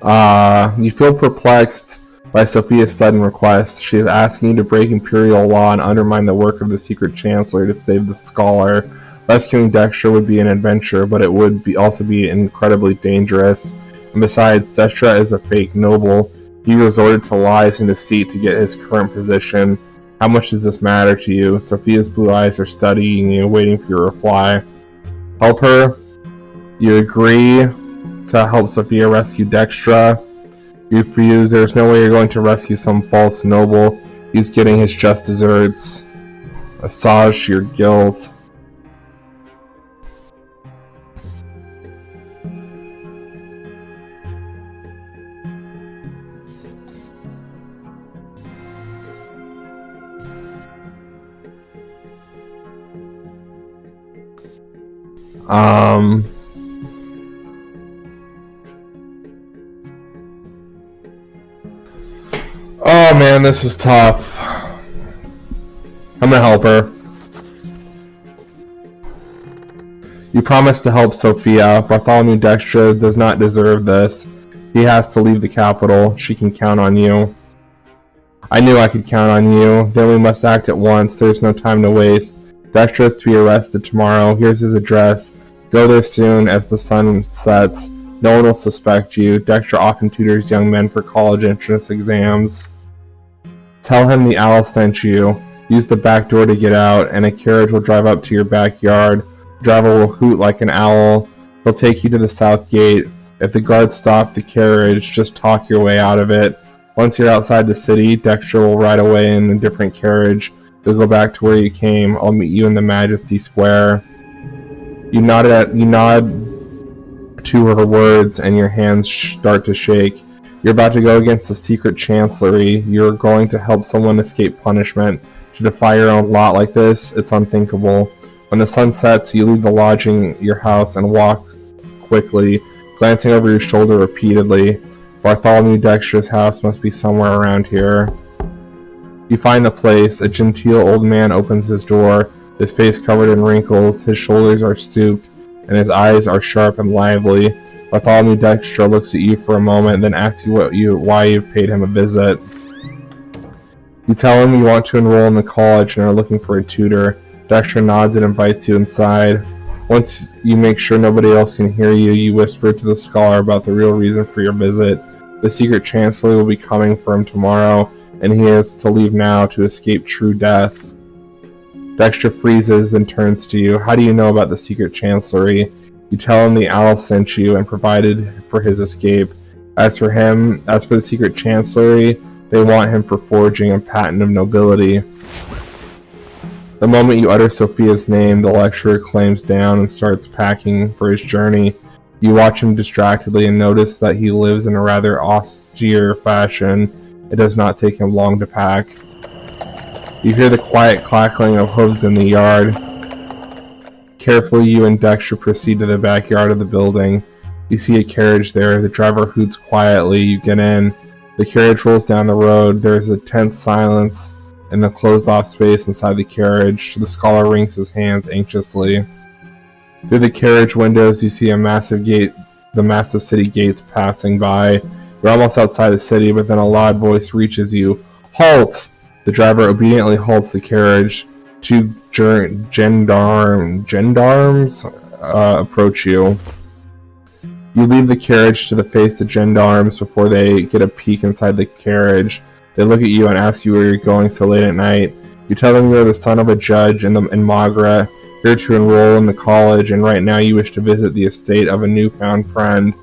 [SPEAKER 1] You feel perplexed by Sophia's sudden request. She is asking you to break Imperial law and undermine the work of the secret chancellor to save the scholar. Rescuing Dextra would be an adventure, but it would also be incredibly dangerous. And besides, Dextra is a fake noble. He resorted to lies and deceit to get his current position. How much does this matter to you? Sophia's blue eyes are studying you, waiting for your reply. Help her? You agree to help Sophia rescue Dextra? You refuse. There's no way you're going to rescue some false noble. He's getting his just desserts. Assuage your guilt. Oh man, this is tough. I'm gonna help her. You promised to help Sophia. Bartholomew Dextra does not deserve this. He has to leave the capital. She can count on you. I knew I could count on you. Then we must act at once. There's no time to waste. Dexter is to be arrested tomorrow. Here's his address. Go there soon as the sun sets. No one will suspect you. Dexter often tutors young men for college entrance exams. Tell him the owl sent you. Use the back door to get out, and a carriage will drive up to your backyard. The driver will hoot like an owl. He'll take you to the south gate. If the guards stop the carriage, just talk your way out of it. Once you're outside the city, Dexter will ride away in a different carriage. You'll go back to where you came. I'll meet you in the Majesty Square. You nod to her words, and your hands start to shake. You're about to go against the secret chancellery. You're going to help someone escape punishment. To defy your own lot like this, it's unthinkable. When the sun sets, you leave the lodging, your house, and walk quickly, glancing over your shoulder repeatedly. Bartholomew Dexter's house must be somewhere around here. You find the place. A genteel old man opens his door, his face covered in wrinkles, his shoulders are stooped, and his eyes are sharp and lively. Bartholomew Dexter looks at you for a moment, then asks you why you've paid him a visit. You tell him you want to enroll in the college and are looking for a tutor. Dexter nods and invites you inside. Once you make sure nobody else can hear you, you whisper to the scholar about the real reason for your visit. The secret chancellor will be coming for him tomorrow, and he is to leave now to escape true death. Dexter freezes, then turns to you. How do you know about the secret chancellery? You tell him the owl sent you and provided for his escape. As for the secret chancellery, they want him for forging a patent of nobility. The moment you utter Sophia's name, the lecturer clams down and starts packing for his journey. You watch him distractedly and notice that he lives in a rather austere fashion. It does not take him long to pack. You hear the quiet clackling of hooves in the yard. Carefully, you and Dexter proceed to the backyard of the building. You see a carriage there. The driver hoots quietly. You get in. The carriage rolls down the road. There is a tense silence in the closed-off space inside the carriage. The scholar wrings his hands anxiously. Through the carriage windows, you see the massive city gates passing by. You're almost outside the city, but then a loud voice reaches you. Halt! The driver obediently halts the carriage. Two gendarmes approach you. You leave the carriage to face the gendarmes before they get a peek inside the carriage. They look at you and ask you where you're going so late at night. You tell them you're the son of a judge in Magra, here to enroll in the college, and right now you wish to visit the estate of a newfound friend.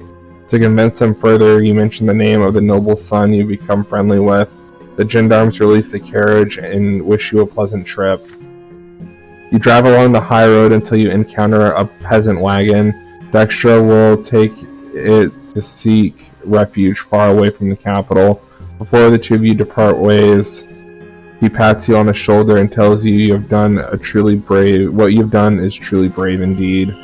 [SPEAKER 1] To convince them further, you mention the name of the noble son you've become friendly with. The gendarmes release the carriage and wish you a pleasant trip. You drive along the high road until you encounter a peasant wagon. Dexter will take it to seek refuge far away from the capital. Before the two of you depart ways, he pats you on the shoulder and tells you what you've done is truly brave indeed.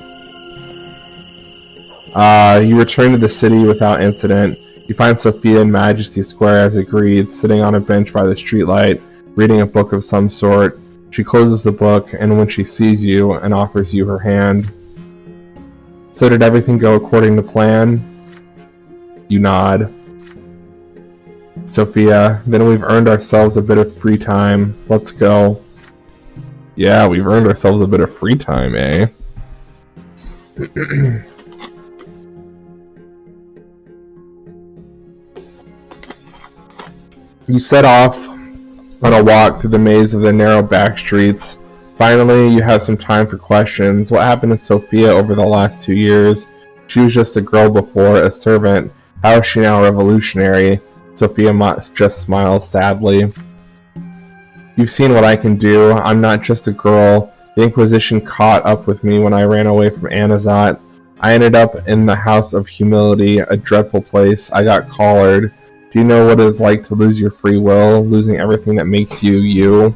[SPEAKER 1] You return to the city without incident. You find Sophia in Majesty Square as agreed, sitting on a bench by the streetlight, reading a book of some sort. She closes the book, and when she sees you, and offers you her hand. So did everything go according to plan? You nod. Sophia, then we've earned ourselves a bit of free time. Let's go. Yeah, we've earned ourselves a bit of free time, eh? You set off on a walk through the maze of the narrow back streets. Finally, you have some time for questions. What happened to Sophia over the last 2 years? She was just a girl before, a servant. How is she now revolutionary? Sophia just smiles sadly. You've seen what I can do. I'm not just a girl. The Inquisition caught up with me when I ran away from Anazat. I ended up in the House of Humility, a dreadful place. I got collared. Do you know what it is like to lose your free will, losing everything that makes you, you?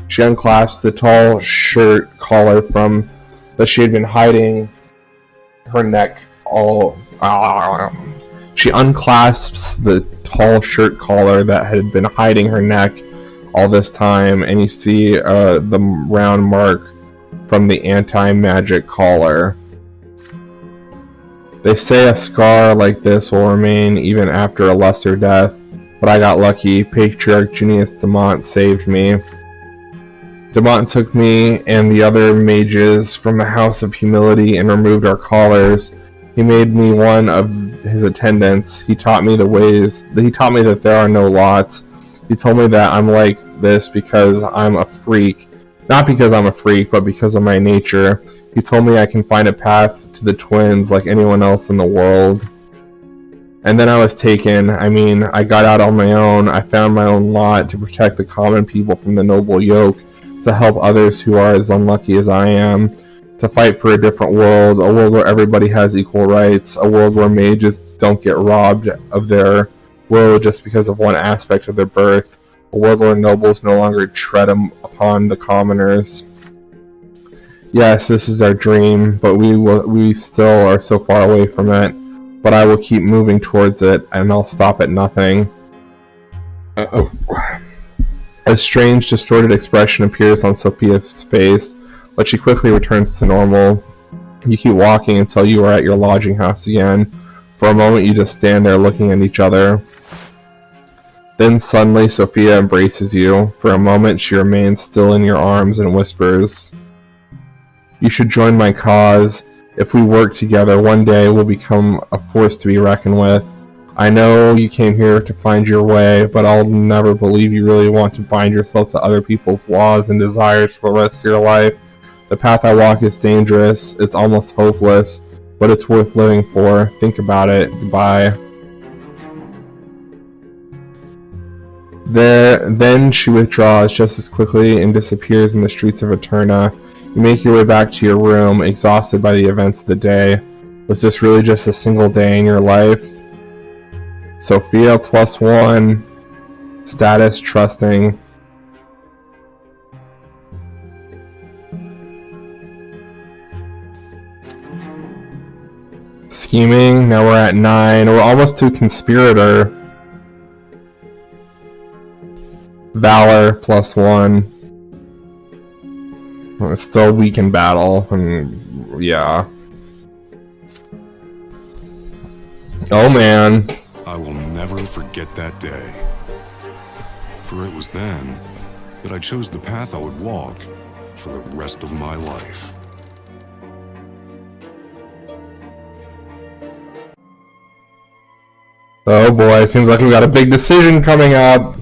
[SPEAKER 1] She unclasps the tall shirt collar from that she had been hiding her neck all... She unclasps the tall shirt collar that had been hiding her neck all this time, and you see the round mark from the anti-magic collar. They say a scar like this will remain even after a lesser death, but I got lucky. Patriarch Junius Demont saved me. Demont took me and the other mages from the House of Humility and removed our collars. He made me one of his attendants. He taught me that there are no lots. He told me that I'm like this because I'm a freak. Not because I'm a freak, but because of my nature. He told me I can find a path to the twins like anyone else in the world. And then I was taken. I got out on my own. I found my own lot to protect the common people from the noble yoke, to help others who are as unlucky as I am, to fight for a different world, a world where everybody has equal rights, a world where mages don't get robbed of their will just because of one aspect of their birth, a world where nobles no longer tread upon the commoners. Yes, this is our dream, but we still are so far away from it. But I will keep moving towards it, and I'll stop at nothing. A strange, distorted expression appears on Sophia's face, but she quickly returns to normal. You keep walking until you are at your lodging house again. For a moment you just stand there looking at each other. Then suddenly Sophia embraces you. For a moment she remains still in your arms and whispers, "You should join my cause. If we work together, one day we'll become a force to be reckoned with. I know you came here to find your way, but I'll never believe you really want to bind yourself to other people's laws and desires for the rest of your life. The path I walk is dangerous, it's almost hopeless, but it's worth living for. Think about it. Goodbye." Then she withdraws just as quickly and disappears in the streets of Eterna. You make your way back to your room, exhausted by the events of the day. Was this really just a single day in your life? Sophia +1. Status trusting. Scheming. Now we're at 9. We're almost to conspirator. Valor +1. It's still weak in battle. Yeah. Oh man.
[SPEAKER 2] I will never forget that day. For it was then that I chose the path I would walk for the rest of my life.
[SPEAKER 1] Oh boy, seems like we got a big decision coming up.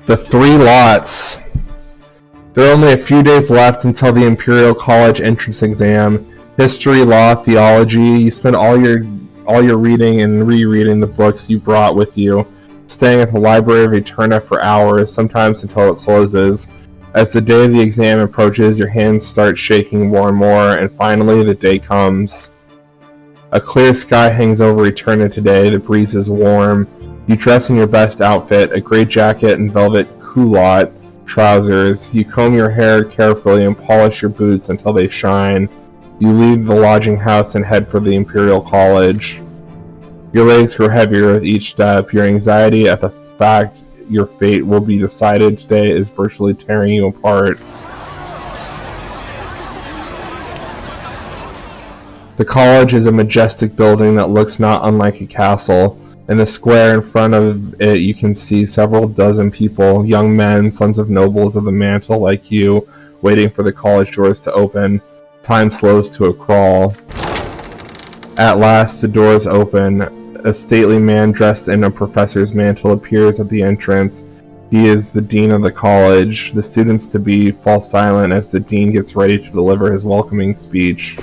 [SPEAKER 1] The 3 lots. There are only a few days left until the Imperial College entrance exam. History, law, theology. You spend all your reading and rereading the books you brought with you, staying at the Library of Eterna for hours, sometimes until it closes. As the day of the exam approaches, your hands start shaking more and more, and finally the day comes. A clear sky hangs over Eterna today. The breeze is warm. You dress in your best outfit, a gray jacket and velvet culotte trousers. You comb your hair carefully and polish your boots until they shine. You leave the lodging house and head for the Imperial College. Your legs grow heavier with each step. Your anxiety at the fact your fate will be decided today is virtually tearing you apart. The college is a majestic building that looks not unlike a castle. In the square in front of it you can see several dozen people, young men, sons of nobles of the mantle like you, waiting for the college doors to open. Time slows to a crawl. At last the doors open. A stately man dressed in a professor's mantle appears at the entrance. He is the dean of the college. The students-to-be fall silent as the dean gets ready to deliver his welcoming speech.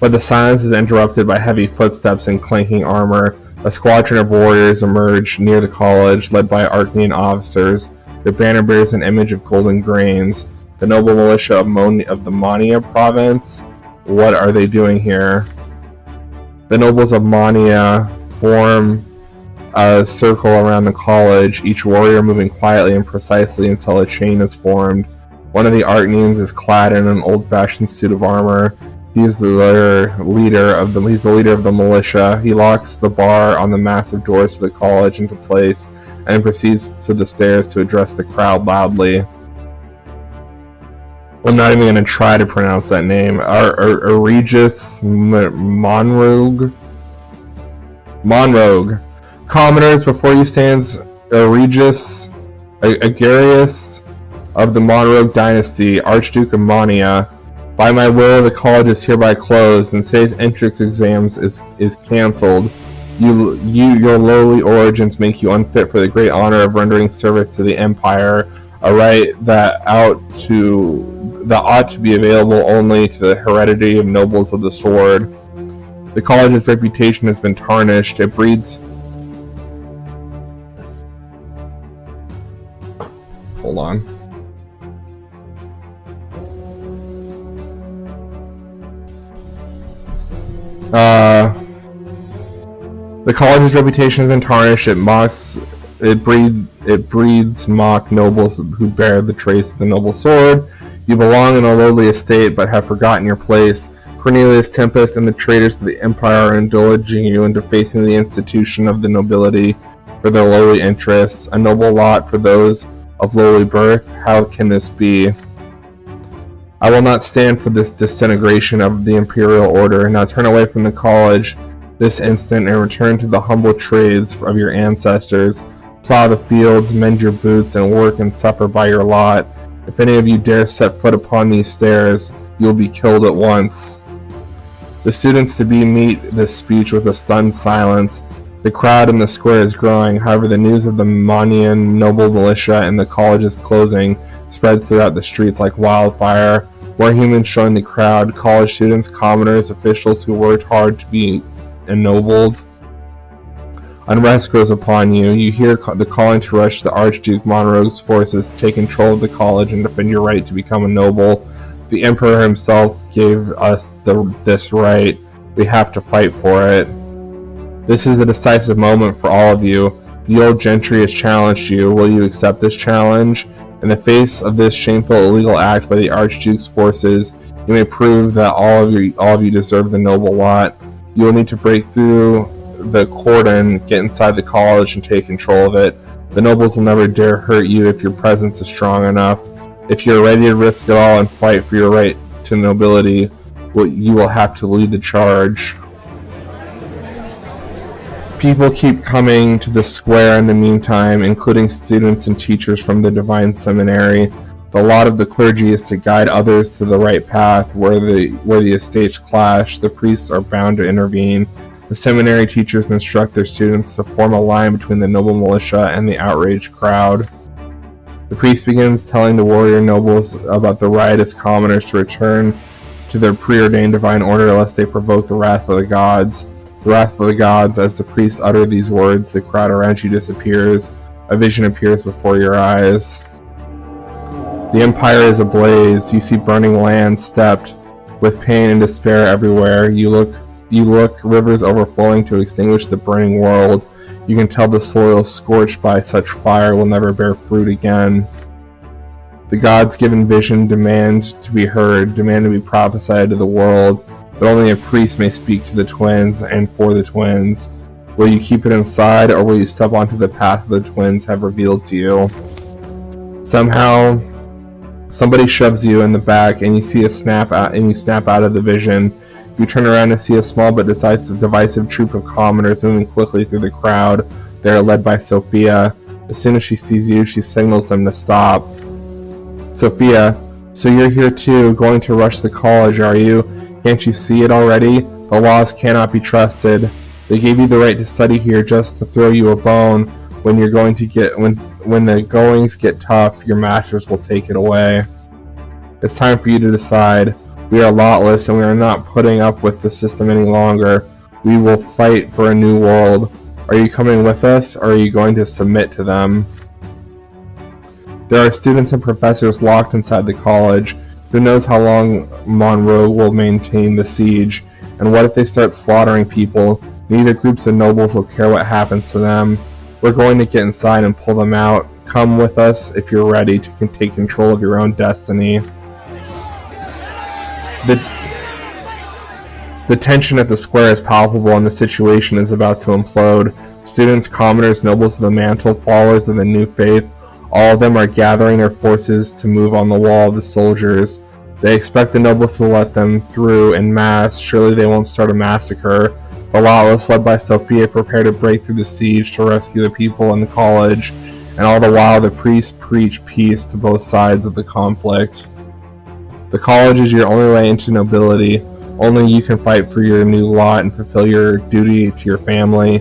[SPEAKER 1] But the silence is interrupted by heavy footsteps and clanking armor. A squadron of warriors emerge near the college, led by Archnean officers. Their banner bears an image of golden grains. The noble militia of the Mania province? What are they doing here? The nobles of Mania form a circle around the college, each warrior moving quietly and precisely until a chain is formed. One of the Archneans is clad in an old-fashioned suit of armor. He's the leader of the militia. He locks the bar on the massive doors to the college into place, and proceeds to the stairs to address the crowd loudly. I'm not even going to try to pronounce that name. Regis Monrogue. Commoners, before you stands Regis Agarius of the Monrogue dynasty, Archduke of Monia. By my will, the college is hereby closed, and today's entrance exams is cancelled. Your lowly origins make you unfit for the great honor of rendering service to the Empire, a right that ought to be available only to the heredity of nobles of the sword. The college's reputation has been tarnished. It breeds... Hold on. The college's reputation has been tarnished. It breeds mock nobles who bear the trace of the noble sword. You belong in a lowly estate, but have forgotten your place. Cornelius Tempest and the traitors to the Empire are indulging you into facing the institution of the nobility for their lowly interests. A noble lot for those of lowly birth. How can this be? I will not stand for this disintegration of the imperial order. Now turn away from the college this instant and return to the humble trades of your ancestors. Plow the fields, mend your boots, and work and suffer by your lot. If any of you dare set foot upon these stairs, you will be killed at once. The students to be meet this speech with a stunned silence. The crowd in the square is growing. However, the news of the Monian noble militia and the college's closing spreads throughout the streets like wildfire. More humans join the crowd, college students, commoners, officials who worked hard to be ennobled. Unrest grows upon you. You hear the calling to rush the Archduke Monrogue's forces to take control of the college and defend your right to become a noble. The Emperor himself gave us this right. We have to fight for it. This is a decisive moment for all of you. The old gentry has challenged you. Will you accept this challenge? In the face of this shameful illegal act by the Archduke's forces, you may prove that all of you deserve the noble lot. You will need to break through the cordon, get inside the college, and take control of it. The nobles will never dare hurt you if your presence is strong enough. If you're ready to risk it all and fight for your right to nobility, you will have to lead the charge. People keep coming to the square in the meantime, including students and teachers from the Divine Seminary. The lot of the clergy is to guide others to the right path. Where the estates clash, the priests are bound to intervene. The seminary teachers instruct their students to form a line between the noble militia and the outraged crowd. The priest begins telling the warrior nobles about the riotous commoners to return to their preordained divine order lest they provoke the wrath of the gods. The wrath of the gods. As the priests utter these words, the crowd around you disappears. A vision appears before your eyes. The empire is ablaze. You see burning land stepped with pain and despair everywhere. You look, rivers overflowing to extinguish the burning world. You can tell the soil scorched by such fire will never bear fruit again. The gods given vision demand to be heard, demand to be prophesied to the world, but only a priest may speak to the twins and for the twins. Will you keep it inside, or will you step onto the path the twins have revealed to you? Somehow, somebody shoves you in the back, and you see snap out of the vision. You turn around and see a small but divisive troop of commoners moving quickly through the crowd. They are led by Sophia. As soon as she sees you, she signals them to stop. Sophia, so you're here too, going to rush the college, are you? Can't you see it already? The laws cannot be trusted. They gave you the right to study here just to throw you a bone. When the goings get tough, your masters will take it away. It's time for you to decide. We are lotless, and we are not putting up with the system any longer. We will fight for a new world. Are you coming with us, or are you going to submit to them? There are students and professors locked inside the college. Who knows how long Monroe will maintain the siege? And what if they start slaughtering people? Neither groups of nobles will care what happens to them. We're going to get inside and pull them out. Come with us if you're ready to take control of your own destiny. The tension at the square is palpable, and the situation is about to implode. Students, commoners, nobles of the mantle, followers of the new faith, all of them are gathering their forces to move on the wall of the soldiers. They expect the nobles to let them through en masse. Surely they won't start a massacre. The Lawless, led by Sophia, prepare to break through the siege to rescue the people in the college, and all the while the priests preach peace to both sides of the conflict. The college is your only way into nobility. Only you can fight for your new lot and fulfill your duty to your family.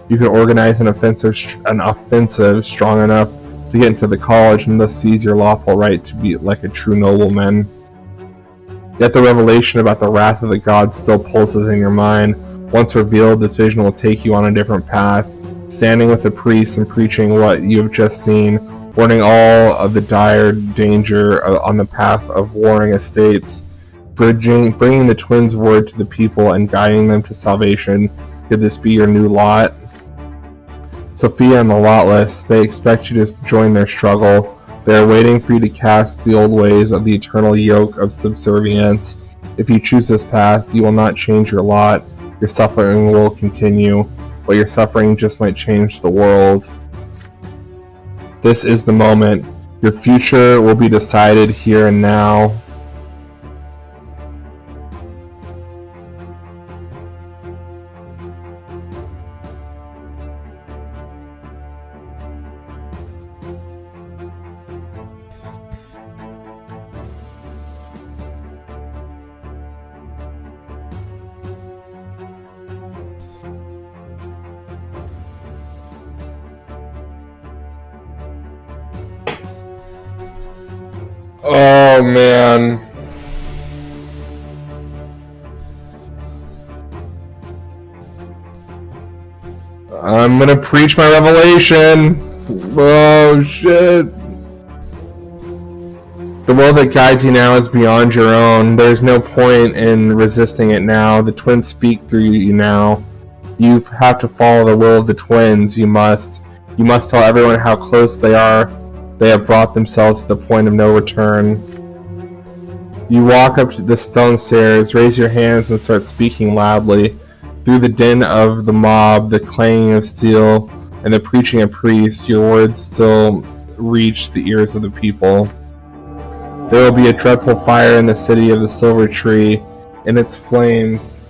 [SPEAKER 1] You can organize an offensive strong enough to get into the college and thus seize your lawful right to be like a true nobleman. Yet the revelation about the wrath of the gods still pulses in your mind. Once revealed, this vision will take you on a different path, standing with the priests and preaching what you have just seen, warning all of the dire danger on the path of warring estates, bringing the twins' word to the people and guiding them to salvation. Could this be your new lot? Sophia and the Lotless, they expect you to join their struggle. They are waiting for you to cast the old ways of the eternal yoke of subservience. If you choose this path, you will not change your lot. Your suffering will continue, but your suffering just might change the world. This is the moment. Your future will be decided here and now. Oh man. I'm gonna preach my revelation. Oh shit. The world that guides you now is beyond your own. There's no point in resisting it now. The twins speak through you now. You have to follow the will of the twins. You must tell everyone how close they are. They have brought themselves to the point of no return. You walk up to the stone stairs, raise your hands, and start speaking loudly. Through the din of the mob, the clanging of steel, and the preaching of priests, your words still reach the ears of the people. There will be a dreadful fire in the city of the silver tree. In its flames,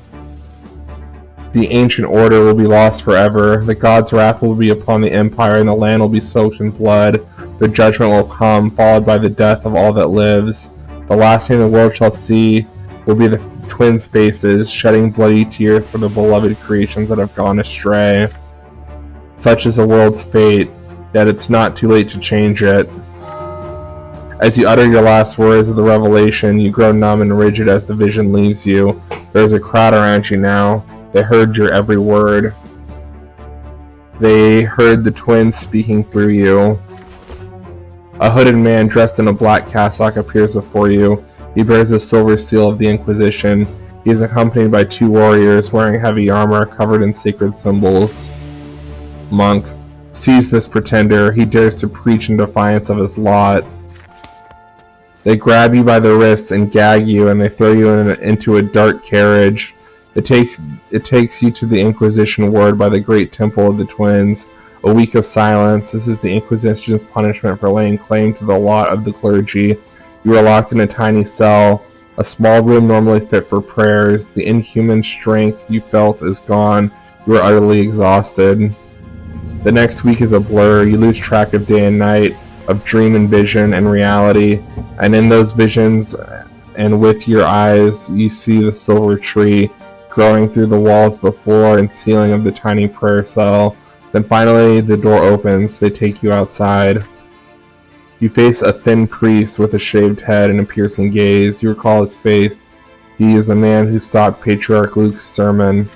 [SPEAKER 1] the ancient order will be lost forever. The god's wrath will be upon the empire, and the land will be soaked in blood. The judgment will come, followed by the death of all that lives. The last thing the world shall see will be the twins' faces, shedding bloody tears for the beloved creations that have gone astray. Such is the world's fate, yet it's not too late to change it. As you utter your last words of the revelation, you grow numb and rigid as the vision leaves you. There is a crowd around you now. They heard your every word. They heard the twins speaking through you. A hooded man dressed in a black cassock appears before you. He bears the silver seal of the Inquisition. He is accompanied by two warriors wearing heavy armor covered in sacred symbols. Monk, seize this pretender. He dares to preach in defiance of his lot. They grab you by the wrists and gag you, and they throw you into a dark carriage. It takes you to the Inquisition ward by the great temple of the twins. A week of silence. This is the Inquisition's punishment for laying claim to the lot of the clergy. You are locked in a tiny cell, a small room normally fit for prayers. The inhuman strength you felt is gone. You are utterly exhausted. The next week is a blur. You lose track of day and night, of dream and vision and reality. And in those visions, and with your eyes, you see the silver tree growing through the walls, the floor, and ceiling of the tiny prayer cell. Then finally, the door opens. They take you outside. You face a thin priest with a shaved head and a piercing gaze. You recall his face. He is the man who stopped Patriarch Luke's sermon.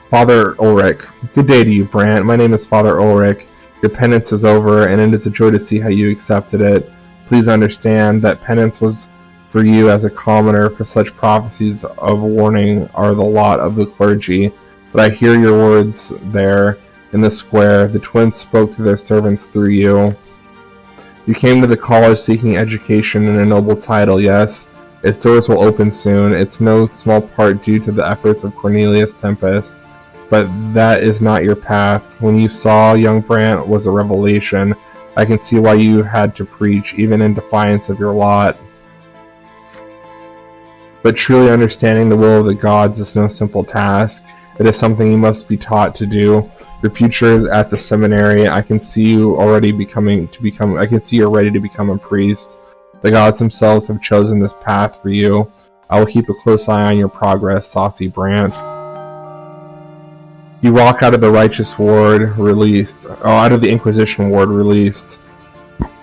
[SPEAKER 1] Father Ulrich. Good day to you, Brant. My name is Father Ulrich. Your penance is over, and it is a joy to see how you accepted it. Please understand that penance was for you as a commoner, for such prophecies of warning are the lot of the clergy. But I hear your words there, in the square. The twins spoke to their servants through you. You came to the college seeking education and a noble title, yes. Its doors will open soon. It's no small part due to the efforts of Cornelius Tempest. But that is not your path. When you saw young Brant was a revelation. I can see why you had to preach, even in defiance of your lot. But truly understanding the will of the gods is no simple task. It is something you must be taught to do. Your future is at the seminary. I can see you already I can see you're ready to become a priest. The gods themselves have chosen this path for you. I will keep a close eye on your progress, saucy Brant. You walk out of the righteous ward, out of the Inquisition ward, released.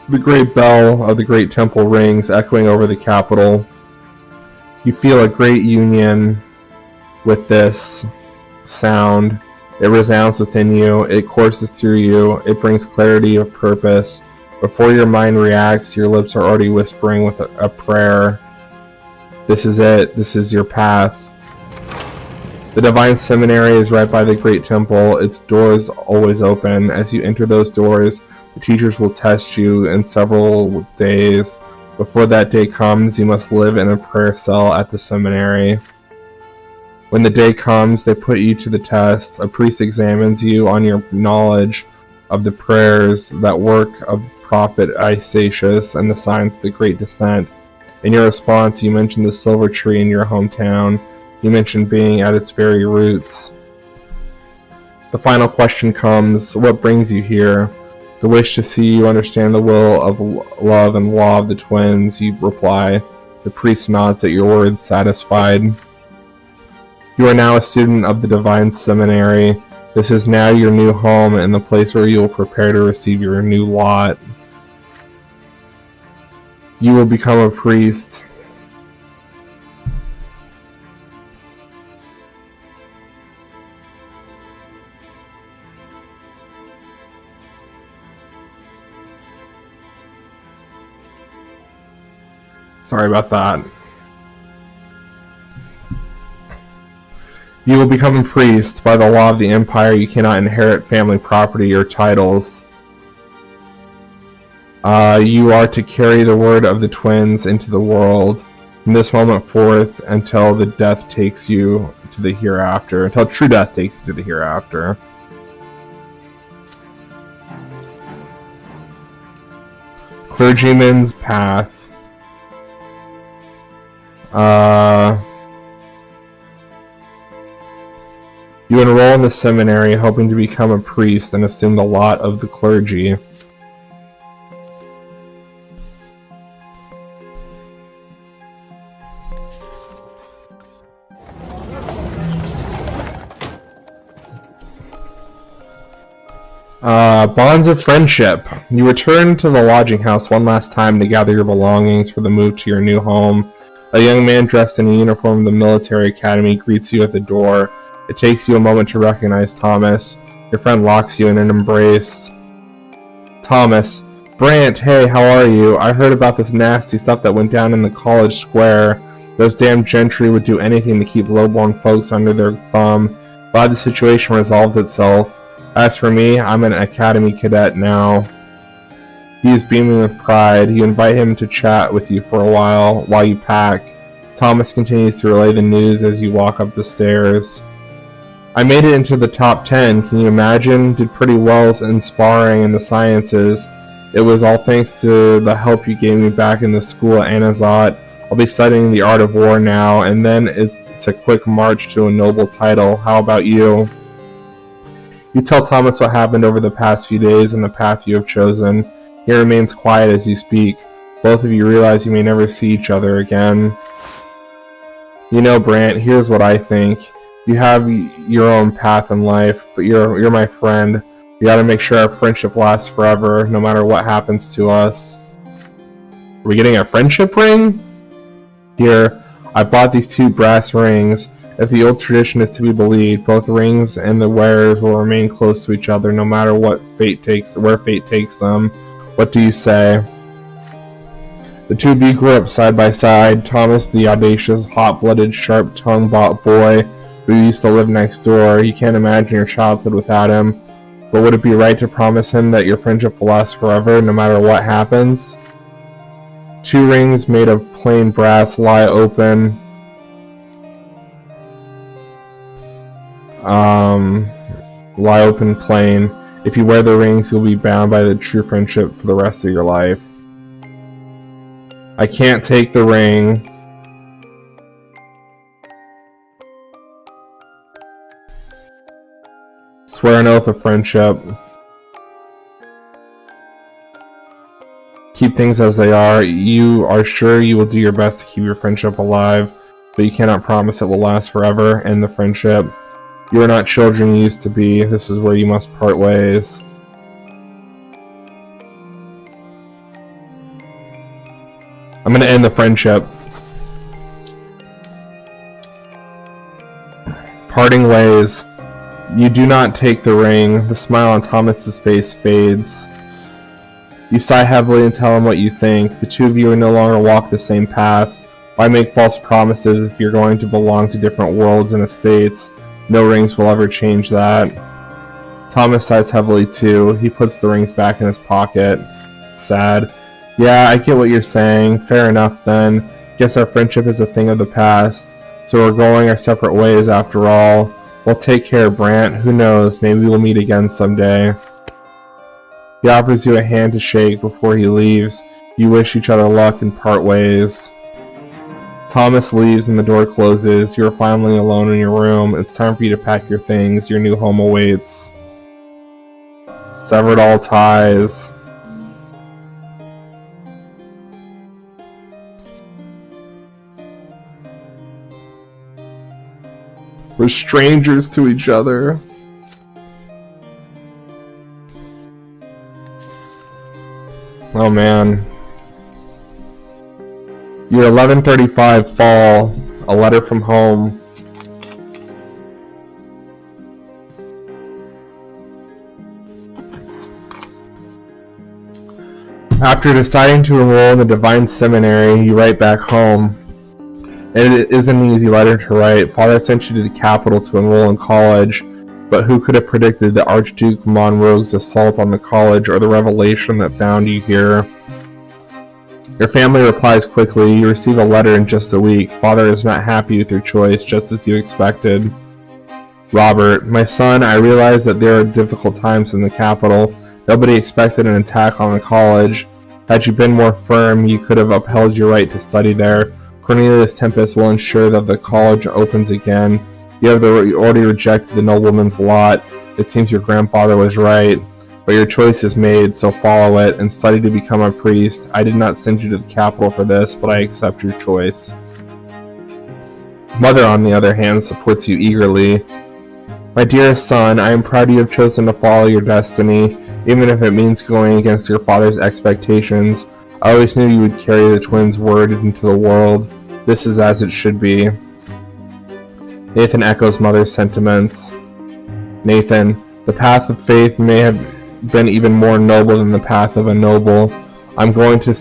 [SPEAKER 1] The great bell of the great temple rings, echoing over the capital. You feel a great union with this sound. It resounds within you, it courses through you, it brings clarity of purpose. Before your mind reacts, your lips are already whispering with a prayer. This is it, this is your path. The Divine Seminary is right by the Great Temple, its doors always open. As you enter those doors, the teachers will test you in several days. Before that day comes, you must live in a prayer cell at the seminary. When the day comes, they put you to the test. A priest examines you on your knowledge of the prayers that work of Prophet Isatius and the signs of the Great Descent. In your response, you mention the silver tree in your hometown. You mention being at its very roots. The final question comes, what brings you here? The wish to see you understand the will of love and law of the twins, you reply. The priest nods at your words, satisfied. You are now a student of the Divine Seminary. This is now your new home and the place where you will prepare to receive your new lot. You will become a priest. Sorry about that. You will become a priest. By the law of the Empire, you cannot inherit family property or titles. You are to carry the word of the twins into the world from this moment forth until the death takes you to the hereafter. Until true death takes you to the hereafter. Clergyman's path. You enroll in the seminary hoping to become a priest and assume the lot of the clergy. Bonds of friendship. You return to the lodging house one last time to gather your belongings for the move to your new home. A young man dressed in a uniform of the military academy greets you at the door. It takes you a moment to recognize Thomas. Your friend locks you in an embrace. Thomas. Brant, hey, how are you? I heard about this nasty stuff that went down in the college square. Those damn gentry would do anything to keep lowborn folks under their thumb. Glad the situation resolved itself. As for me, I'm an academy cadet now. He is beaming with pride. You invite him to chat with you for a while you pack. Thomas continues to relay the news as you walk up the stairs. I made it into the top 10, can you imagine? Did pretty well in sparring and the sciences. It was all thanks to the help you gave me back in the school at Anazat. I'll be studying the art of war now, and then it's a quick march to a noble title. How about you? You tell Thomas what happened over the past few days and the path you have chosen. He remains quiet as you speak. Both of you realize you may never see each other again. You know, Brant, here's what I think. You have your own path in life, but you're my friend. We gotta make sure our friendship lasts forever, no matter what happens to us. Are we getting a friendship ring? Here, I bought these 2 brass rings. If the old tradition is to be believed, both rings and the wearers will remain close to each other, no matter where fate takes them. What do you say? The two of you grew up side by side. Thomas, the audacious, hot-blooded, sharp-tongued boy who used to live next door. You can't imagine your childhood without him. But would it be right to promise him that your friendship will last forever, no matter what happens? 2 rings made of plain brass lie open. Plain. If you wear the rings, you'll be bound by the true friendship for the rest of your life. I can't take the ring. Swear an oath of friendship. Keep things as they are. You are sure you will do your best to keep your friendship alive, but you cannot promise it will last forever. End the friendship. You are not children you used to be. This is where you must part ways. I'm gonna end the friendship. Parting ways. You do not take the ring. The smile on Thomas's face fades. You sigh heavily and tell him what you think. The two of you no longer walk the same path. Why make false promises if you're going to belong to different worlds and estates? No rings will ever change that. Thomas sighs heavily too. He puts the rings back in his pocket. Sad. Yeah, I get what you're saying. Fair enough then. Guess our friendship is a thing of the past. So we're going our separate ways after all. Well, take care, Brant. Who knows, maybe we'll meet again someday. He offers you a hand to shake before he leaves. You wish each other luck and part ways. Thomas leaves and the door closes. You're finally alone in your room. It's time for you to pack your things. Your new home awaits. Severed all ties. We're strangers to each other. Oh man. Your 11:35 fall. A letter from home. After deciding to enroll in the Divine Seminary, you write back home. It isn't an easy letter to write. Father sent you to the capital to enroll in college, but who could have predicted the Archduke Monrogue's assault on the college or the revelation that found you here? Your family replies quickly. You receive a letter in just a week. Father is not happy with your choice, just as you expected. Robert, my son, I realize that there are difficult times in the capital. Nobody expected an attack on the college. Had you been more firm, you could have upheld your right to study there. Cornelius Tempest will ensure that the college opens again. You have already rejected the nobleman's lot. It seems your grandfather was right. But your choice is made, so follow it, and study to become a priest. I did not send you to the capital for this, but I accept your choice. Mother, on the other hand, supports you eagerly. My dearest son, I am proud you have chosen to follow your destiny, even if it means going against your father's expectations. I always knew you would carry the twins' word into the world. This is as it should be. Nathan echoes mother's sentiments. Nathan, the path of faith may have been even more noble than the path of a noble. I'm going to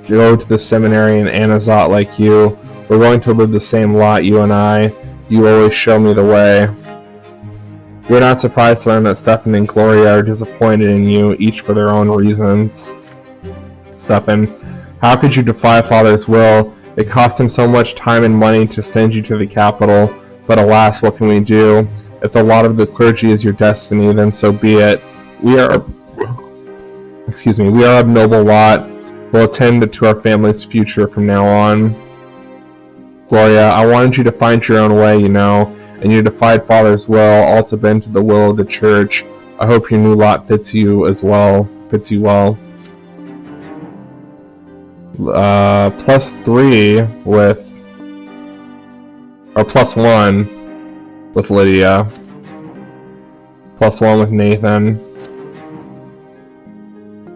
[SPEAKER 1] go to the seminary in Anazat like you. We're going to live the same lot, you and I. You always show me the way. You're not surprised to learn that Stefan and Gloria are disappointed in you, each for their own reasons. Stefan, how could you defy Father's will? It cost him so much time and money to send you to the capital, but alas, what can we do? If the lot of the clergy is your destiny, then so be it. We are of noble lot. We'll attend to our family's future from now on. Gloria, I wanted you to find your own way, you know, and you defied Father's will, all to bend to the will of the church. I hope your new lot fits you well. +3 with, or +1 with Lydia, +1 with Nathan,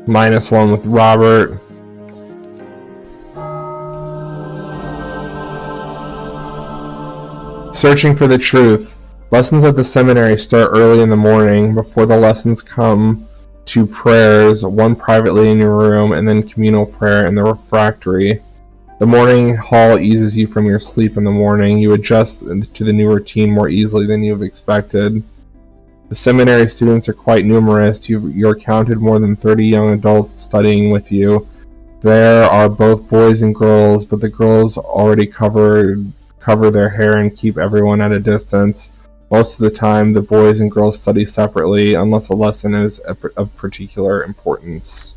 [SPEAKER 1] -1 with Robert. Searching for the truth. Lessons at the seminary start early in the morning. Before the lessons come to prayers, one privately in your room and then communal prayer in the refectory. The morning hall eases you from your sleep in the morning. You adjust to the new routine more easily than you have expected. The seminary students are quite numerous. You're counted more than 30 young adults studying with you. There are both boys and girls, but the girls already cover their hair and keep everyone at a distance. Most of the time, the boys and girls study separately, unless a lesson is of particular importance.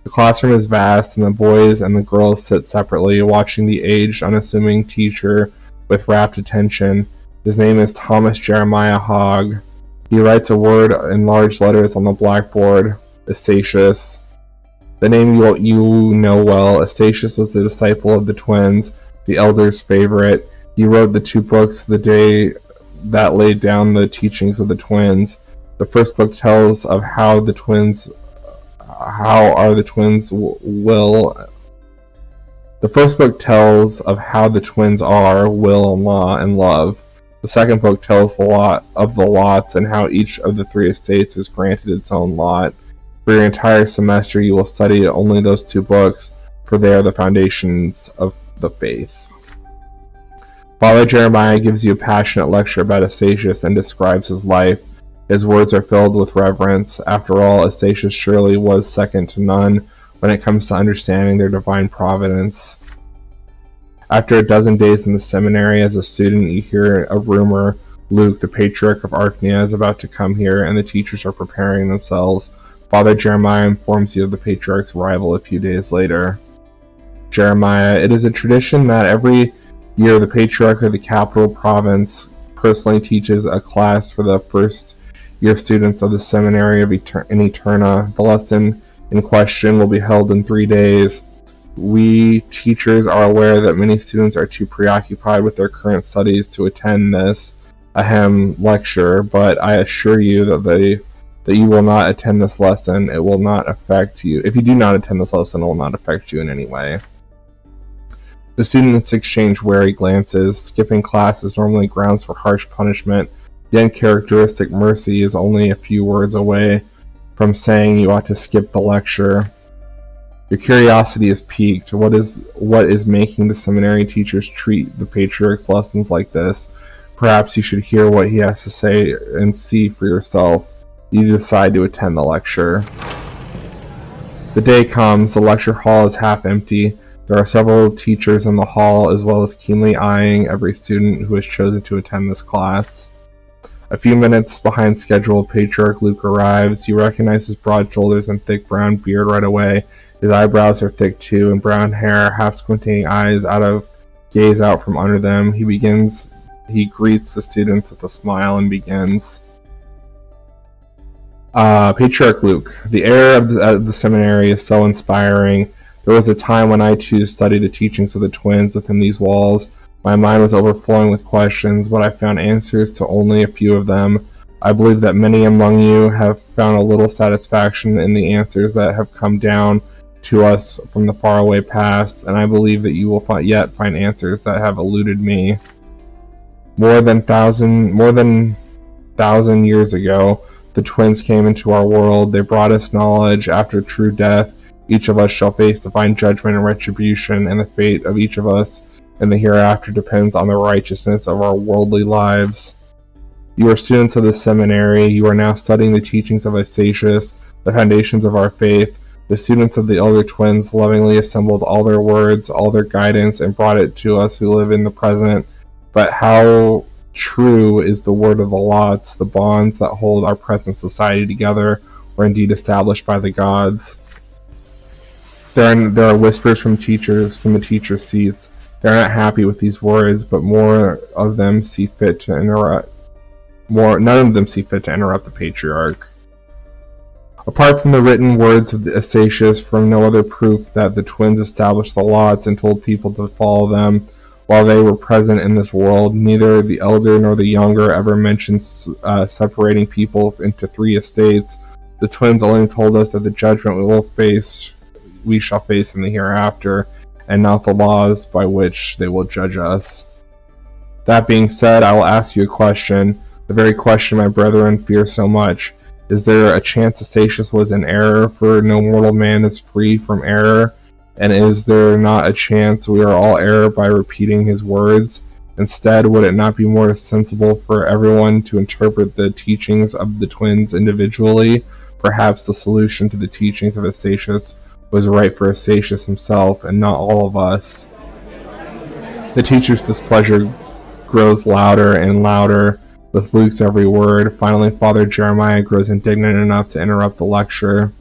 [SPEAKER 1] The classroom is vast, and the boys and the girls sit separately, watching the aged, unassuming teacher with rapt attention. His name is Thomas Jeremiah Hogg. He writes a word in large letters on the blackboard. Astatius. The name you know well. Astatius was the disciple of the twins, the elder's favorite. He wrote the 2 books the day that laid down the teachings of the twins. The first book tells of how the twins The first book tells of how the twins are, will, and law, and love. The second book tells the lots and how each of the 3 estates is granted its own lot. For your entire semester you will study only those 2 books, for they are the foundations of the faith. Father Jeremiah gives you a passionate lecture about Astatius and describes his life. His words are filled with reverence. After all, Astatius surely was second to none when it comes to understanding their divine providence. After a dozen days in the seminary as a student, you hear a rumor. Luke, the patriarch of Archnia, is about to come here, and the teachers are preparing themselves. Father Jeremiah informs you of the patriarch's arrival a few days later. Jeremiah, it is a tradition that every year the patriarch of the capital province personally teaches a class for the first year students of the seminary in Eterna. The lesson in question will be held in 3 days. We teachers are aware that many students are too preoccupied with their current studies to attend this lecture, but I assure you that you will not attend this lesson. It will not affect you. If you do not attend this lesson, it will not affect you in any way. The students exchange wary glances. Skipping class is normally grounds for harsh punishment. The uncharacteristic mercy is only a few words away from saying you ought to skip the lecture. Your curiosity is piqued. What is making the seminary teachers treat the patriarch's lessons like this? Perhaps you should hear what he has to say and see for yourself. You decide to attend the lecture. The day comes. The lecture hall is half empty. There are several teachers in the hall, as well as keenly eyeing every student who has chosen to attend this class. A few minutes behind schedule, Patriarch Luke arrives. You recognize his broad shoulders and thick brown beard right away. His eyebrows are thick too, and brown hair, half-squinting eyes gaze out from under them. He greets the students with a smile and begins. Patriarch Luke, the air of the seminary is so inspiring. There was a time when I too studied the teachings of the twins within these walls. My mind was overflowing with questions, but I found answers to only a few of them. I believe that many among you have found a little satisfaction in the answers that have come down to us from the faraway past, and I believe that you will yet find answers that have eluded me. More than thousand years ago, the twins came into our world. They brought us knowledge. After true death, each of us shall face divine judgment and retribution, and the fate of each of us in the hereafter depends on the righteousness of our worldly lives. You are students of the seminary. You are now studying the teachings of Astatius, the foundations of our faith. The students of the elder twins lovingly assembled all their words, all their guidance, and brought it to us who live in the present. But how true is the word of the lots? The bonds that hold our present society together were indeed established by the gods. There are whispers from the teachers' seats. They are not happy with these words, but none of them see fit to interrupt the patriarch. Apart from the written words of Astatius, from no other proof that the twins established the lots and told people to follow them while they were present in this world, neither the elder nor the younger ever mentioned separating people into 3 estates. The twins only told us that the judgment we shall face in the hereafter, and not the laws by which they will judge us. That being said, I will ask you a question, the very question my brethren fear so much. Is there a chance Astatius was in error, for no mortal man is free from error? And is there not a chance we are all error by repeating his words? Instead, would it not be more sensible for everyone to interpret the teachings of the twins individually? Perhaps the solution to the teachings of Astatius was right for Astatius himself, and not all of us. The teacher's displeasure grows louder and louder with Luke's every word. Finally, Father Jeremiah grows indignant enough to interrupt the lecture.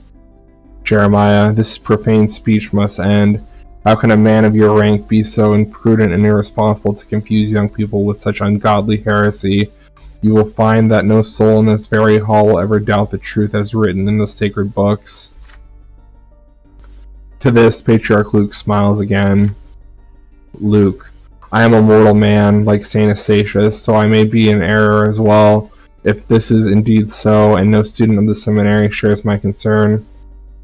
[SPEAKER 1] Jeremiah, this profane speech must end. How can a man of your rank be so imprudent and irresponsible to confuse young people with such ungodly heresy? You will find that no soul in this very hall will ever doubt the truth as written in the sacred books. To this, Patriarch Luke smiles again. Luke, I am a mortal man, like Saint Eustatius, so I may be in error as well. If this is indeed so, and no student of the seminary shares my concern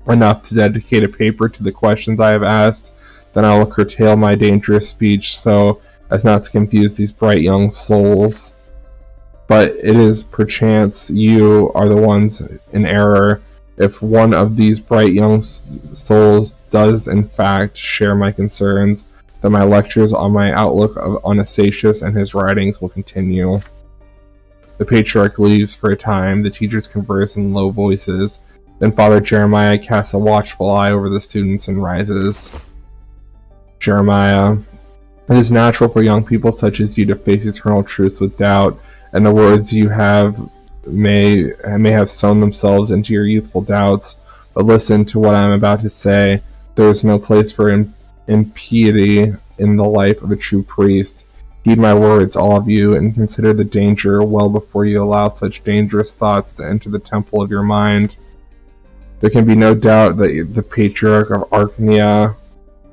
[SPEAKER 1] enough to dedicate a paper to the questions I have asked, then I will curtail my dangerous speech so as not to confuse these bright young souls. But it is perchance you are the ones in error. If one of these bright young souls does in fact share my concerns, then my lectures on my outlook on Eustatius and his writings will continue. The Patriarch leaves for a time. The teachers converse in low voices. Then Father Jeremiah casts a watchful eye over the students and rises. Jeremiah, it is natural for young people such as you to face eternal truths with doubt, and the words you have may have sown themselves into your youthful doubts. But listen to what I am about to say. There is no place for impiety in the life of a true priest. Heed my words, all of you, and consider the danger well before you allow such dangerous thoughts to enter the temple of your mind. There can be no doubt that the Patriarch of Archnia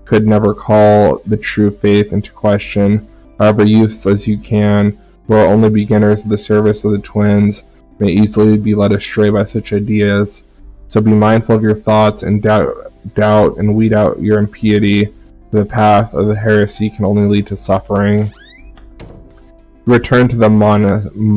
[SPEAKER 1] could never call the true faith into question. However, youths as you can, who are only beginners of the service of the twins, may easily be led astray by such ideas. So be mindful of your thoughts and doubt and weed out your impiety. The path of the heresy can only lead to suffering. Return to the monastic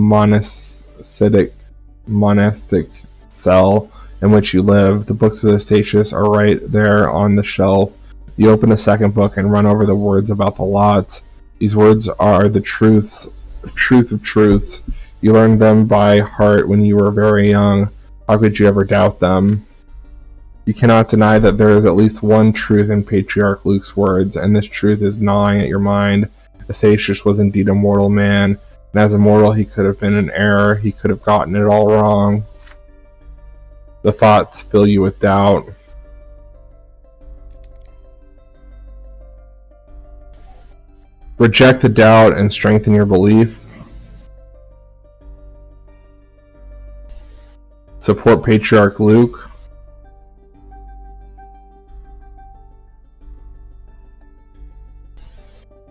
[SPEAKER 1] cell in which you live. The books of Eustatius are right there on the shelf. You open the second book and run over the words about the lots. These words are the truth of truths. You learned them by heart when you were very young. How could you ever doubt them? You cannot deny that there is at least one truth in Patriarch Luke's words, and this truth is gnawing at your mind. Eustatius was indeed a mortal man, and as a mortal he could have been in error. He could have gotten it all wrong. The thoughts fill you with doubt. Reject the doubt and strengthen your belief. Support Patriarch Luke.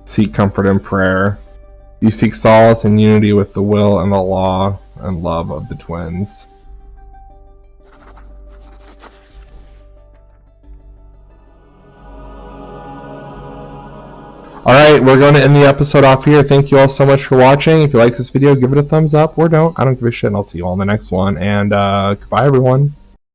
[SPEAKER 1] Seek comfort in prayer. You seek solace and unity with the will and the law and love of the twins. Alright, we're going to end the episode off here. Thank you all so much for watching. If you like this video, give it a thumbs up or don't. I don't give a shit, and I'll see you all in the next one. And goodbye, everyone.